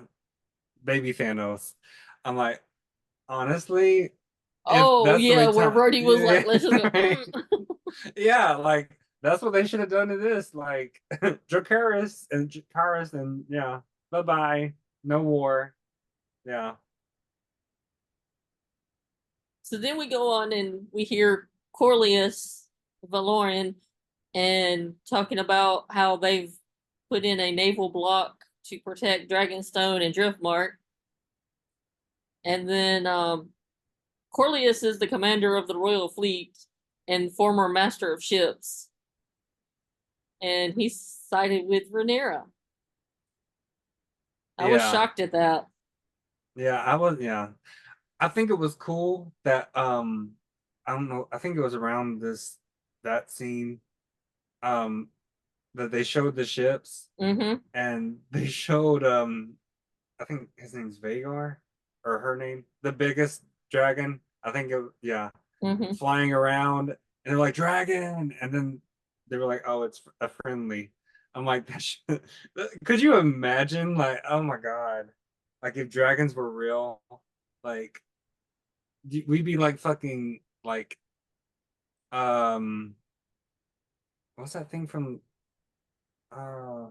baby Thanos. I'm like, honestly, if Oh that's the yeah, way where time, Brody was like, yeah, let's just go. right. Yeah, like that's what they should have done to this. Like Dracarys, and yeah, bye bye, no war. Yeah, So then we go on and we hear Corlius Valoran and talking about how they've put in a naval block to protect Dragonstone and Driftmark. And then Corlius is the commander of the Royal Fleet and former master of ships. And he's sided with Rhaenyra. I was yeah, shocked at that. yeah. Yeah. I think it was cool that I don't know. I think it was around that scene um that they showed the ships Mm-hmm. and they showed I think his name's Vagar or her name, the biggest dragon. I think yeah, Mm-hmm. flying around and they're like dragon, and then they were like, oh, it's a friendly. I'm like, could you imagine? Like, oh my god, like if dragons were real, like we'd be like fucking like um what's that thing from uh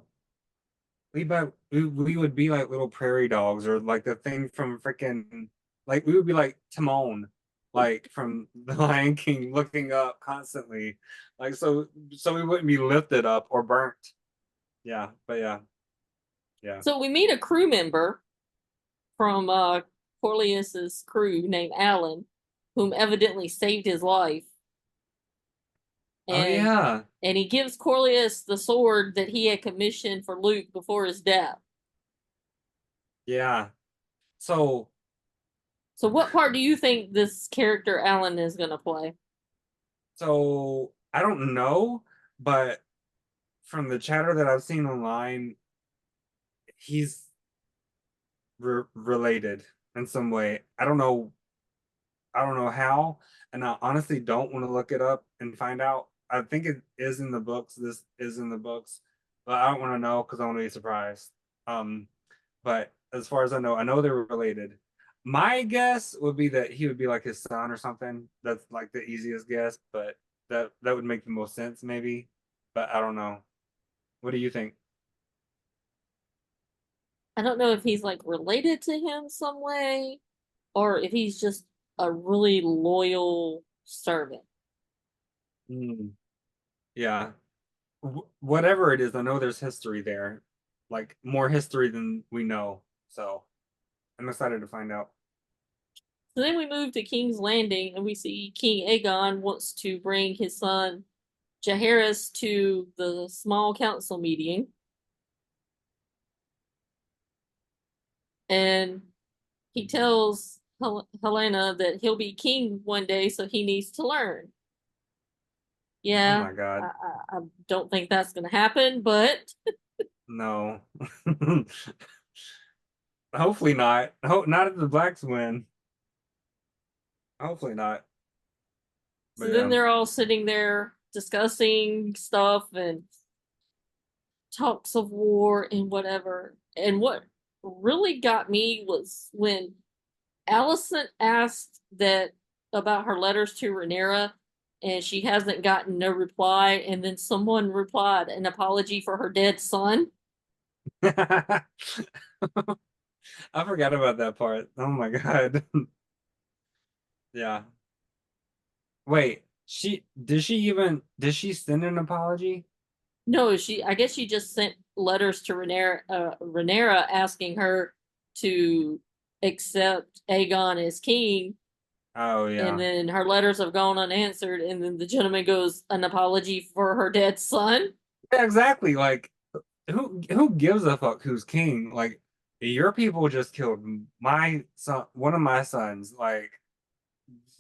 we would be like little prairie dogs, or like the thing from freaking, like we would be like Timon, like from the Lion King, looking up constantly, like so we wouldn't be lifted up or burnt. Yeah, but yeah, yeah. So we meet a crew member from Corlius's crew named Alan, whom evidently saved his life. Oh And yeah, and he gives Corlius the sword that he had commissioned for Luke before his death. yeah. So So what part do you think this character Alan is gonna play? so I don't know, but from the chatter that I've seen online, he's related in some way. I don't know how, and I honestly don't want to look it up and find out. I think it is in the books. This is in the books, but I don't want to know because I want to be surprised. Um, but as far as I know they're related. My guess would be that he would be like his son or something. That's like the easiest guess, but that would make the most sense maybe. But I don't know. What do you think? I don't know if he's like related to him some way or if he's just a really loyal servant. Hmm. Yeah, whatever it is, I know there's history there, like more history than we know. So I'm excited to find out. So then we move to King's Landing and we see King Aegon wants to bring his son Jaehaerys to the small council meeting. And he tells Helena that he'll be king one day, so he needs to learn. Oh Yeah, my God, I don't think that's going to happen, but no. Hopefully not. Not if the Blacks win. Hopefully not. But so then yeah, they're all sitting there discussing stuff and talks of war and whatever. And what really got me was when Allison asked that about her letters to Rhaenyra, and she hasn't gotten no reply. And then someone replied an apology for her dead son. I forgot about that part. Oh my God. Yeah. Wait, did she send an apology? No, she. I guess she just sent letters to Rhaenyra asking her to accept Aegon as king, Oh and yeah. then her letters have gone unanswered. And then the gentleman goes an apology for her dead son. Yeah, exactly. Like who gives a fuck who's king? Like your people just killed my son, one of my sons. Like,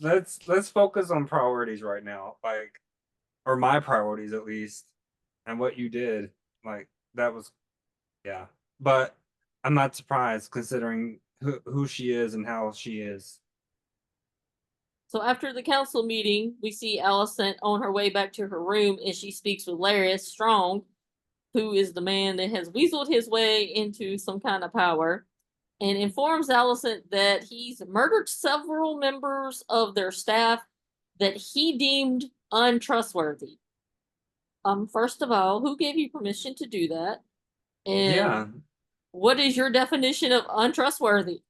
let's focus on priorities right now. Like, or my priorities at least, and what you did. Like, that was, yeah. But I'm not surprised considering who she is and how she is. So after the council meeting, we see Alicent on her way back to her room and she speaks with Larys Strong, who is the man that has weaseled his way into some kind of power, and informs Alicent that he's murdered several members of their staff that he deemed untrustworthy. First of all, who gave you permission to do that? And Yeah, what is your definition of untrustworthy?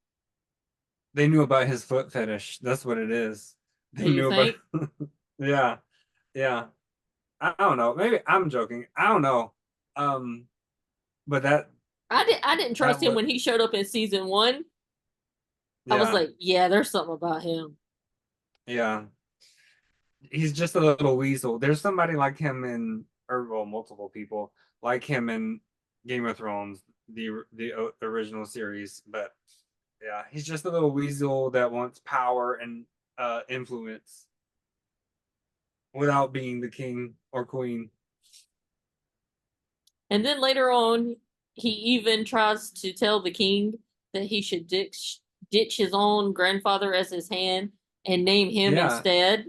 they knew about his foot fetish. That's what it is. Do They you knew about. think? Yeah, yeah. I don't know. Maybe I'm joking. I don't know. Um, but I didn't that trust him was when he showed up in season one. I was yeah, like, yeah, there's something about him. yeah. He's just a little weasel. There's somebody like him or well, multiple people like him in Game of Thrones, the original series. But yeah, he's just a little weasel that wants power and influence without being the king or queen. And then later on, he even tries to tell the king that he should ditch his own grandfather as his hand and name him Yeah, instead.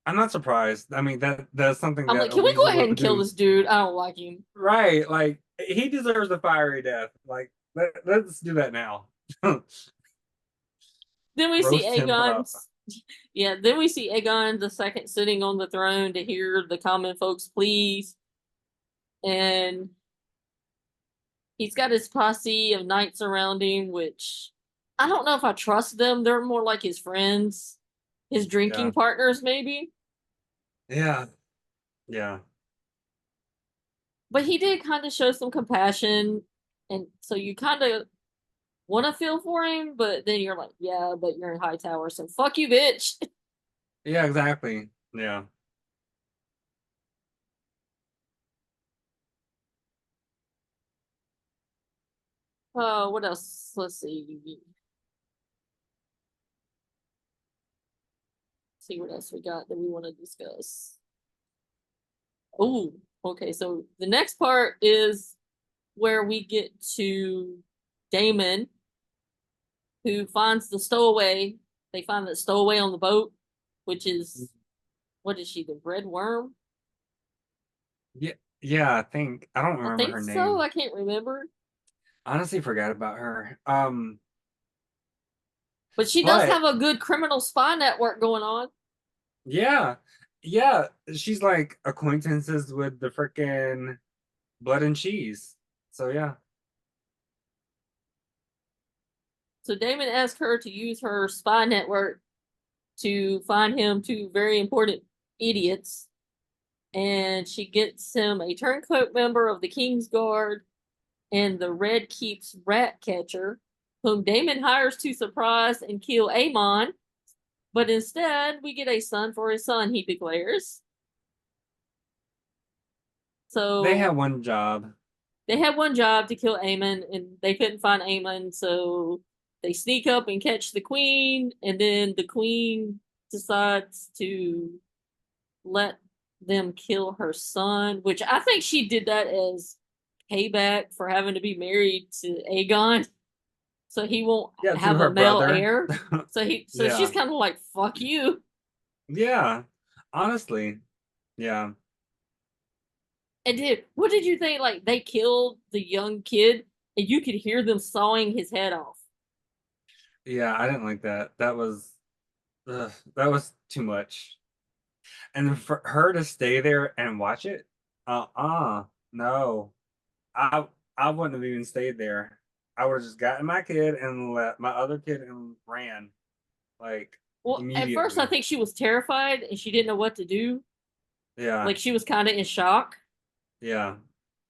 I'm not surprised. I mean, that's something I'm that like, a can we go weasel ahead and would kill do. this dude? I don't like him. Right. Like he deserves a fiery death. Like let's do that now. Then we see Roast him Aegon. up. Yeah, then we see Aegon the second sitting on the throne to hear the common folks' pleas, and he's got his posse of knights around him, which I don't know if I trust them. They're more like his friends, his drinking Yeah. partners, maybe. Yeah. Yeah. But he did kind of show some compassion, and so you kind of want to feel for him, but then you're like, yeah, but you're in Hightower, so fuck you, bitch. Yeah, exactly. Yeah. What else? Let's see what else we got that we want to discuss. Oh, okay. So the next part is where we get to Damon, who finds the stowaway. They find the stowaway on the boat, which is what is she, the red worm? Yeah. Yeah, I think I don't I remember think her so. name. I can't remember. Honestly forgot about her. But she does But have a good criminal spy network going on. yeah. Yeah, she's like acquaintances with the frickin' blood and cheese. So yeah. So Damon asked her to use her spy network to find him two very important idiots. And she gets him a turncoat member of the King's Guard and the Red Keep's rat catcher, whom Damon hires to surprise and kill Aemon. But instead, we get a son for his son, he declares. They So had one job. they had one job to kill Aemon, and they couldn't find Aemon, so they sneak up and catch the queen, and then the queen decides to let them kill her son, which I think she did that as payback for having to be married to Aegon, so he won't Yeah, to have a her male brother. heir. So she's Yeah. kind of like, fuck you. Yeah. Honestly. Yeah. And what did you think? Like they killed the young kid, and you could hear them sawing his head off. Yeah, I didn't like that. That was too much. And then for her to stay there and watch it, no. I I wouldn't have even stayed there. I would have just gotten my kid and let my other kid and ran like Well, at first I immediately. think she was terrified and she didn't know what to do. Yeah, Like she was kind of in shock. yeah,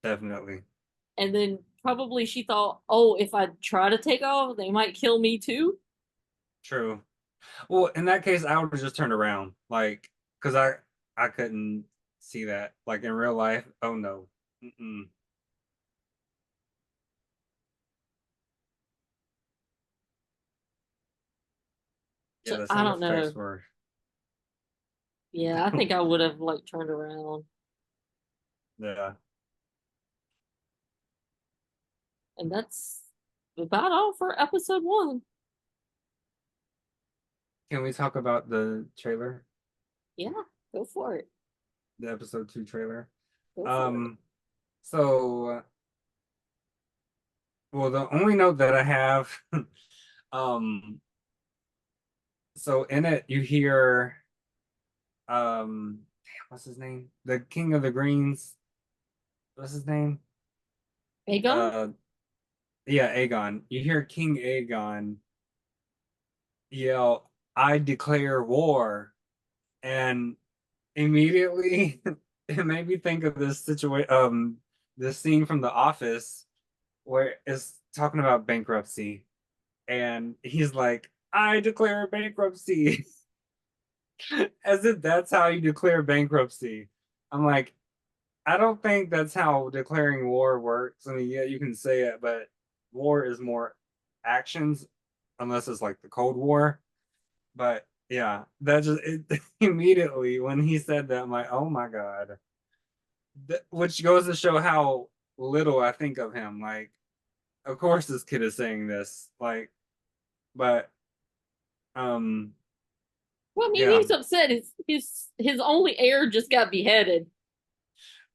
definitely. And then probably she thought, oh, if I try to take off, they might kill me too. True. Well, in that case, I would have just turned around, like, because I couldn't see that, like in real life. Oh no. Mm-mm. Yeah, So the I sound don't know. effects were. Yeah, I think I would have like turned around. Yeah. And that's about all for episode one. Can we talk about the trailer, Yeah, go for it. the episode 2 trailer? Go for it. Um, so well, the only note that I have, um, so in it you hear damn, what's his name? The King of the Greens. What's his name? Aegon? Uh yeah, Aegon. You hear King Aegon yell, "I declare war." And immediately it made me think of this situation, this scene from The Office where it's talking about bankruptcy, and he's like, "I declare bankruptcy," as if that's how you declare bankruptcy. I'm like, I don't think that's how declaring war works. I mean, yeah, you can say it, but war is more actions, unless it's like the Cold War. But yeah, that just immediately when he said that, I'm like, oh my God. Which goes to show how little I think of him. Like, of course this kid is saying this. Like, but um, Well, I mean, yeah, he's upset. His only heir just got beheaded.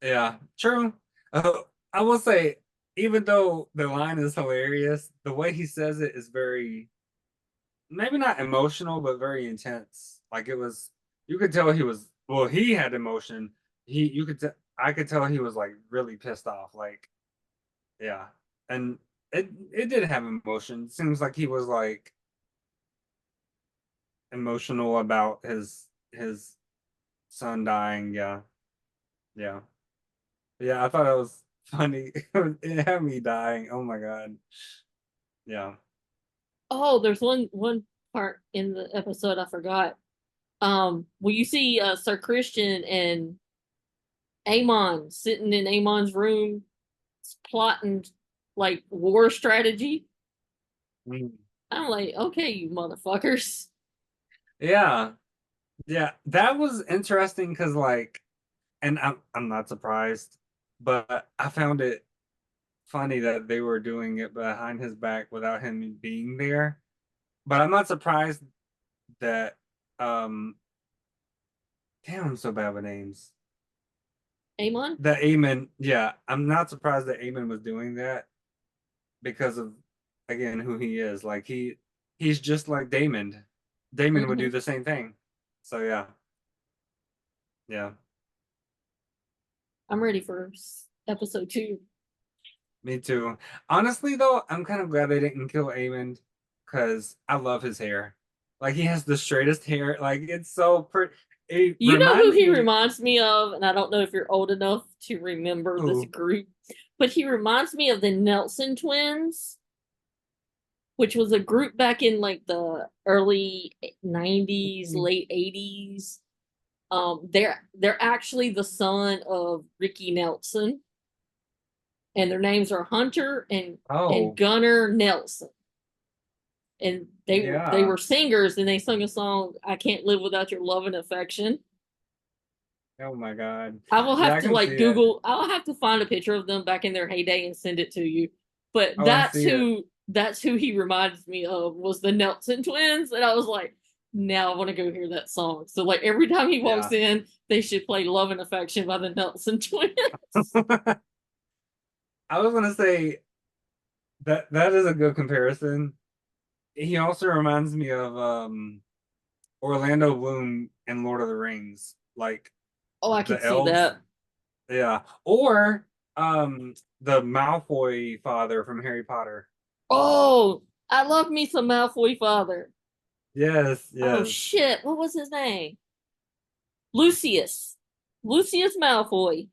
yeah, true. I will say, even though the line is hilarious, the way he says it is very, maybe not emotional, but very intense. Like it was, you could tell he was, well, he had emotion. You could, I could tell he was like really pissed off. Like, yeah, and it did have emotion. It seems like he was like emotional about his son dying. Yeah, yeah, yeah. I thought it was funny. It had me dying. Oh my God. Yeah. Oh, there's one part in the episode I forgot. Well, you see Sir Christian and Amon sitting in Amon's room plotting like war strategy. Mm. I'm like, okay, you motherfuckers. Yeah. Yeah. That was interesting because like, and I'm not surprised, but I found it funny that they were doing it behind his back without him being there. But I'm not surprised that damn, I'm so bad with names. Amon? That Eamon, yeah, I'm not surprised that Eamon was doing that because of again who he is. Like he's just like Damon. Damon would do Hmm. the same thing. So yeah, yeah, I'm ready for episode two. me too. Honestly though, I'm kind of glad they didn't kill Eamon because I love his hair. Like he has the straightest hair. Like it's so pretty. It You know who reminds he me. reminds me of? And I don't know if you're old enough to remember this Ooh, group, but he reminds me of the Nelson twins, which was a group back in like the early 90s, late 80s. They're actually the son of Ricky Nelson, and their names are Hunter and oh Gunnar Nelson. And they yeah. were singers, and they sung a song, "I Can't Live Without Your Love and Affection." Oh my God. I will Yeah, have I to can like see it. Google. I'll have to find a picture of them back in their heyday and send it to you. But Oh, I see it. that's who he reminds me of, was the Nelson twins, and I was like, now I want to go hear that song. So like every time he walks Yeah. in, they should play "Love and Affection" by the Nelson twins. I was gonna say that is a good comparison. He also reminds me of Orlando Bloom in Lord of the Rings, like Oh, I the could see elves. that. Yeah. Or the Malfoy father from Harry Potter. Oh, I love me some Malfoy father. Yes, Oh yes. shit, what was his name? Lucius. Lucius Malfoy.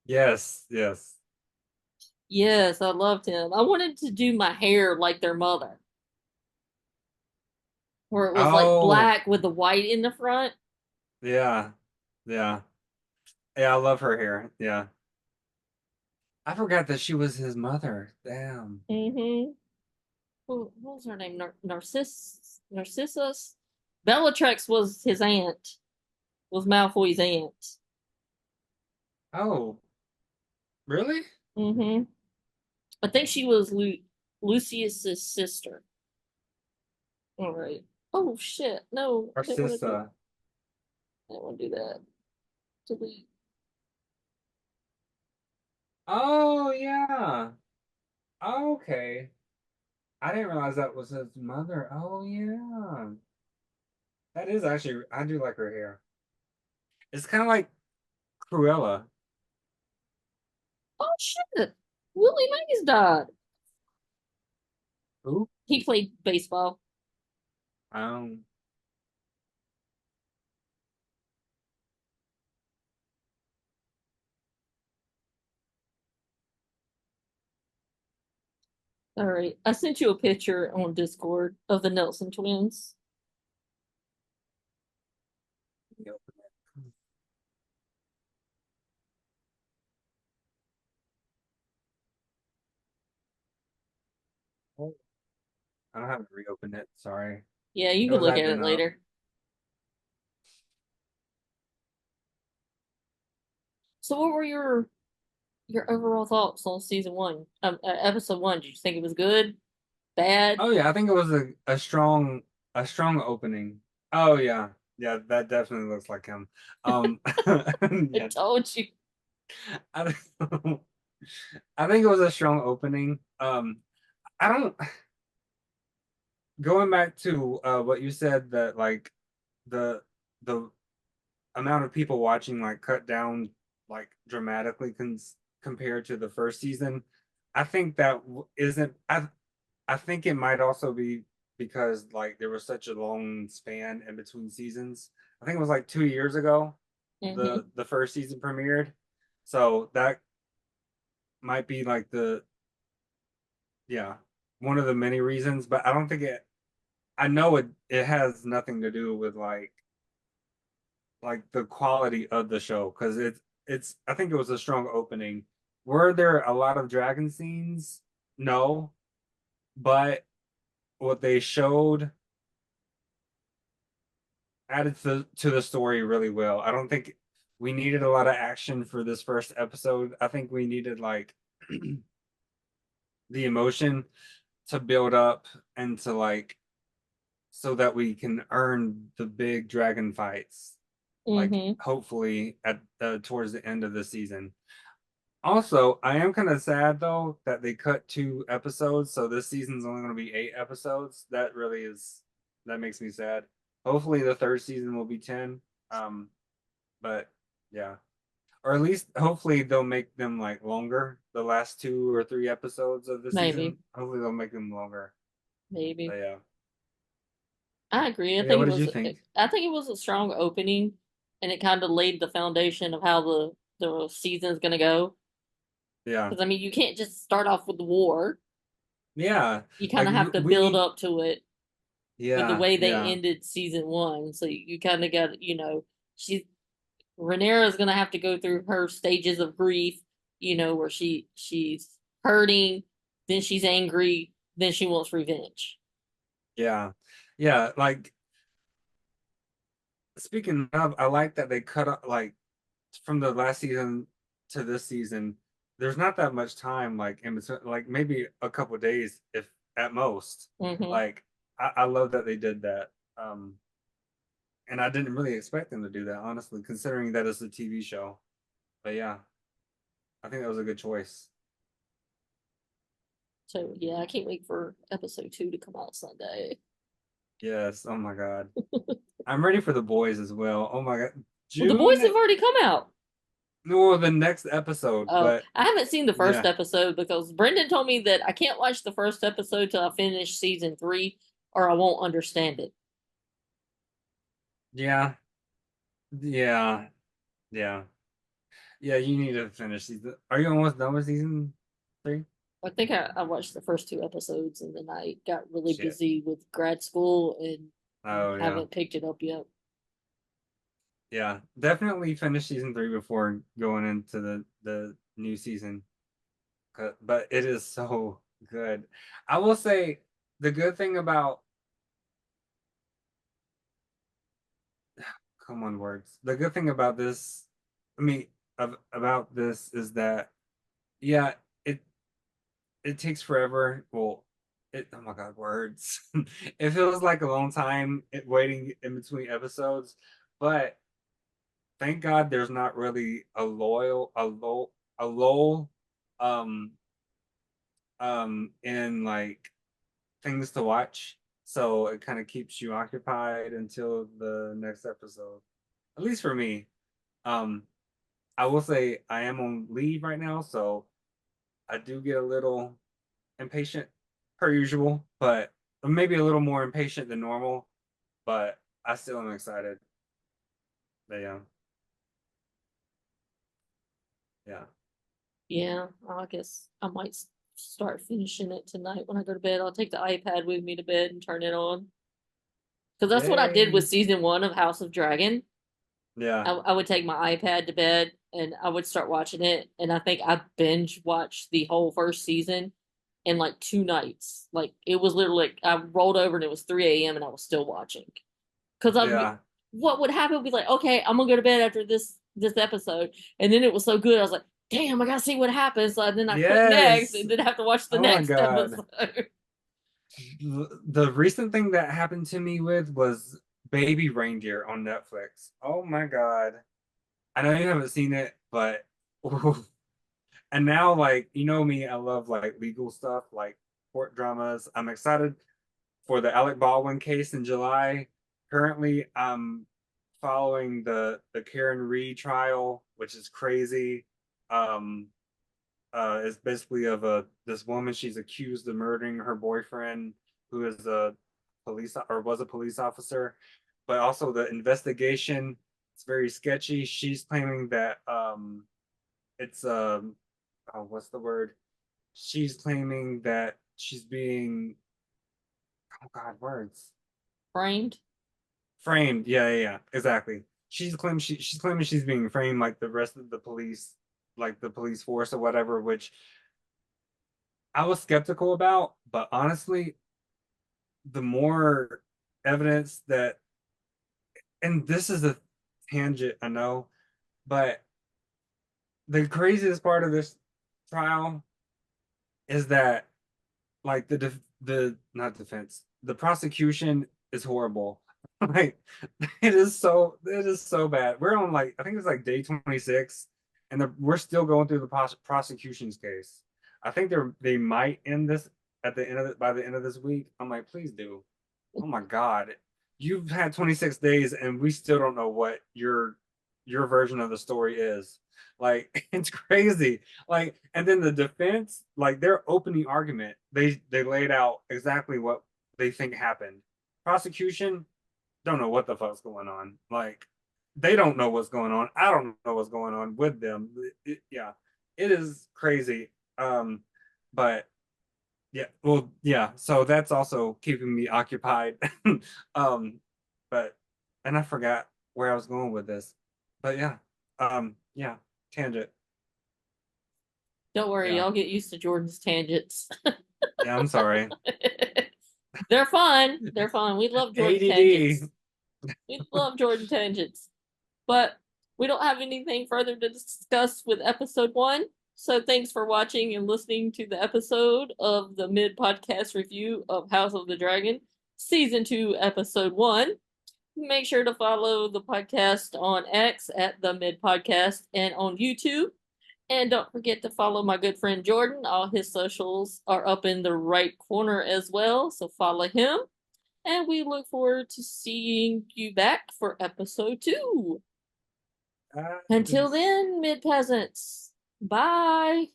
Yes, yes. Yes, I loved him. I wanted to do my hair like their mother, where it was like Oh, black with the white in the front. yeah. Yeah. Yeah, I love her hair. Yeah. I forgot that she was his mother. Damn. Mm-hmm. What was her name? Narcissus. Narcissus. Bellatrix was his aunt. Was Malfoy's aunt. Oh, really? Mm-hmm. I think she was Lucius's sister. All right. Oh shit! No, I didn't want to do. Narcissa. I didn't want to do that. Delete. Oh yeah. Okay. I didn't realize that was his mother. Oh yeah. That is actually I do like her hair. It's kind of like Cruella. Oh shit! Willie Mays died. Who? He played baseball. Um All right. I sent you a picture on Discord of the Nelson twins. I don't have to reopen it. Sorry. Yeah, you It can was look at acting it up. later. So, what were your overall thoughts on season one? Episode one. Did you think it was good? Bad? Oh yeah, I think it was a strong opening. Oh yeah. Yeah, that definitely looks like him. I Yeah. told you. I, I think it was a strong opening. I don't going back to what you said that like the the amount of people watching like cut down like dramatically compared to the first season. I think that isn't I think it might also be because like there was such a long span in between seasons. I think it was like 2 years ago Mm-hmm. the first season premiered. So that might be like the yeah, one of the many reasons, but I don't think I know it has nothing to do with like the quality of the show because it's I think it was a strong opening. Were there a lot of dragon scenes? No, but what they showed added to the story really well. I don't think we needed a lot of action for this first episode. I think we needed like the emotion to build up and to like so that we can earn the big dragon fights like Mm-hmm. hopefully at towards the end of the season. Also, I am kind of sad though that they cut 2 episodes, so this season's only going to be 8 episodes. That really is that makes me sad. Hopefully, the third season will be 10. Um, but yeah, or at least hopefully they'll make them like longer. The last 2 or 3 episodes of the Maybe. season, hopefully they'll make them longer. But Maybe. yeah, I agree. but yeah. What did you think? I think it was a strong opening, and it kind of laid the foundation of how the season's gonna go. Yeah, Because I mean, you can't just start off with the war. yeah. You kind Like of have to we build need. up to it with the Yeah, way they yeah, ended season one. So you kind of got, she Rhaenyra's gonna have to go through her stages of grief. Where she's hurting, then she's angry, then she wants revenge. yeah, yeah. Like speaking of, I like that they cut up like from the last season to this season. There's not that much time, like in between, like maybe a couple days, if at most. Mm-hmm. Like I love that they did that. And I didn't really expect them to do that, honestly, considering that it's a TV show. But yeah, I think that was a good choice. So yeah, I can't wait for episode two to come out Sunday. Yes. Oh my God. I'm ready for the boys as well. Oh my God. Well, the boys June, have already come out. no, the next episode, Oh, but I haven't seen the first yeah, episode because Brendan told me that I can't watch the first episode till I finish season three, or I won't understand it. yeah, yeah, yeah. Yeah, you need to finish season. Are you almost done with season 3? I think I watched the first 2 episodes and then I got really Shit. busy with grad school and Oh yeah. haven't picked it up yet. Yeah. Definitely finish season 3 before going into the new season. But it is so good. I will say the good thing about come on, words. The good thing about this, I mean, about this is that, yeah, it it takes forever. Well, oh my God, words. It feels like a long time waiting in between episodes, but thank God there's not really a lull, um, in like things to watch. So it kind of keeps you occupied until the next episode. At least for me. Um, I will say I am on leave right now, so I do get a little impatient per usual, but maybe a little more impatient than normal, but I still am excited. But yeah, yeah. Yeah, I guess I might start finishing it tonight when I go to bed. I'll take the iPad with me to bed and turn it on. Because that's what I did with Yay. season one of House of Dragon. Yeah. I would take my iPad to bed and I would start watching it. And I think I binge watched the whole first season in like 2 nights. Like it was literally like I rolled over and it was 3 a.m. and I was still watching. Because Yeah. what would happen would be like, okay, I'm gonna go to bed after this episode. And then it was so good, I was like, damn, I gotta see what happens. So then I click next Yes. and then I have to watch the Oh my next God. episode. The recent thing that happened to me with was Baby Reindeer on Netflix. Oh my God. I know you haven't seen it, but and now like you know me, I love like legal stuff, like court dramas. I'm excited for the Alec Baldwin case in July. Currently, I'm following the Karen Reed trial, which is crazy. Um, it's basically of a this woman she's accused of murdering her boyfriend, who is a police or was a police officer, but also the investigation. It's very sketchy. She's claiming that it's oh, what's the word? She's claiming that she's being oh God, words Framed. framed. Yeah, yeah, yeah, exactly. She's claiming she's being framed like the rest of the police, like the police force or whatever, which I was skeptical about, but honestly, the more evidence that, and this is a tangent, I know, but the craziest part of this trial is that like the not defense, the prosecution is horrible. Like it is so bad. We're on like I think it's like day 26, and we're still going through the prosecution's case. I think they might end this at the end of by the end of this week. I'm like, please do. Oh my God, you've had 26 days, and we still don't know what your version of the story is. Like it's crazy. Like, and then the defense, like their opening argument, they laid out exactly what they think happened. Prosecution don't know what the fuck's going on. Like, they don't know what's going on. I don't know what's going on with them. Yeah, it is crazy. But yeah, well, yeah. So that's also keeping me occupied. um, but and I forgot where I was going with this. But yeah, yeah, tangent. Don't worry, Yeah, y'all get used to Jordan's tangents. yeah. I'm sorry. They're fun. They're fun. We love Jordan ADD. tangents. We love Jordan tangents. But we don't have anything further to discuss with episode one. So thanks for watching and listening to the episode of the mid podcast review of House of the Dragon, season two, episode one. Make sure to follow the podcast on X at the mid podcast and on YouTube. And don't forget to follow my good friend Jordan. All his socials are up in the right corner as well. So follow him. And we look forward to seeing you back for episode two. Until Peace. then, mid peasants. Bye.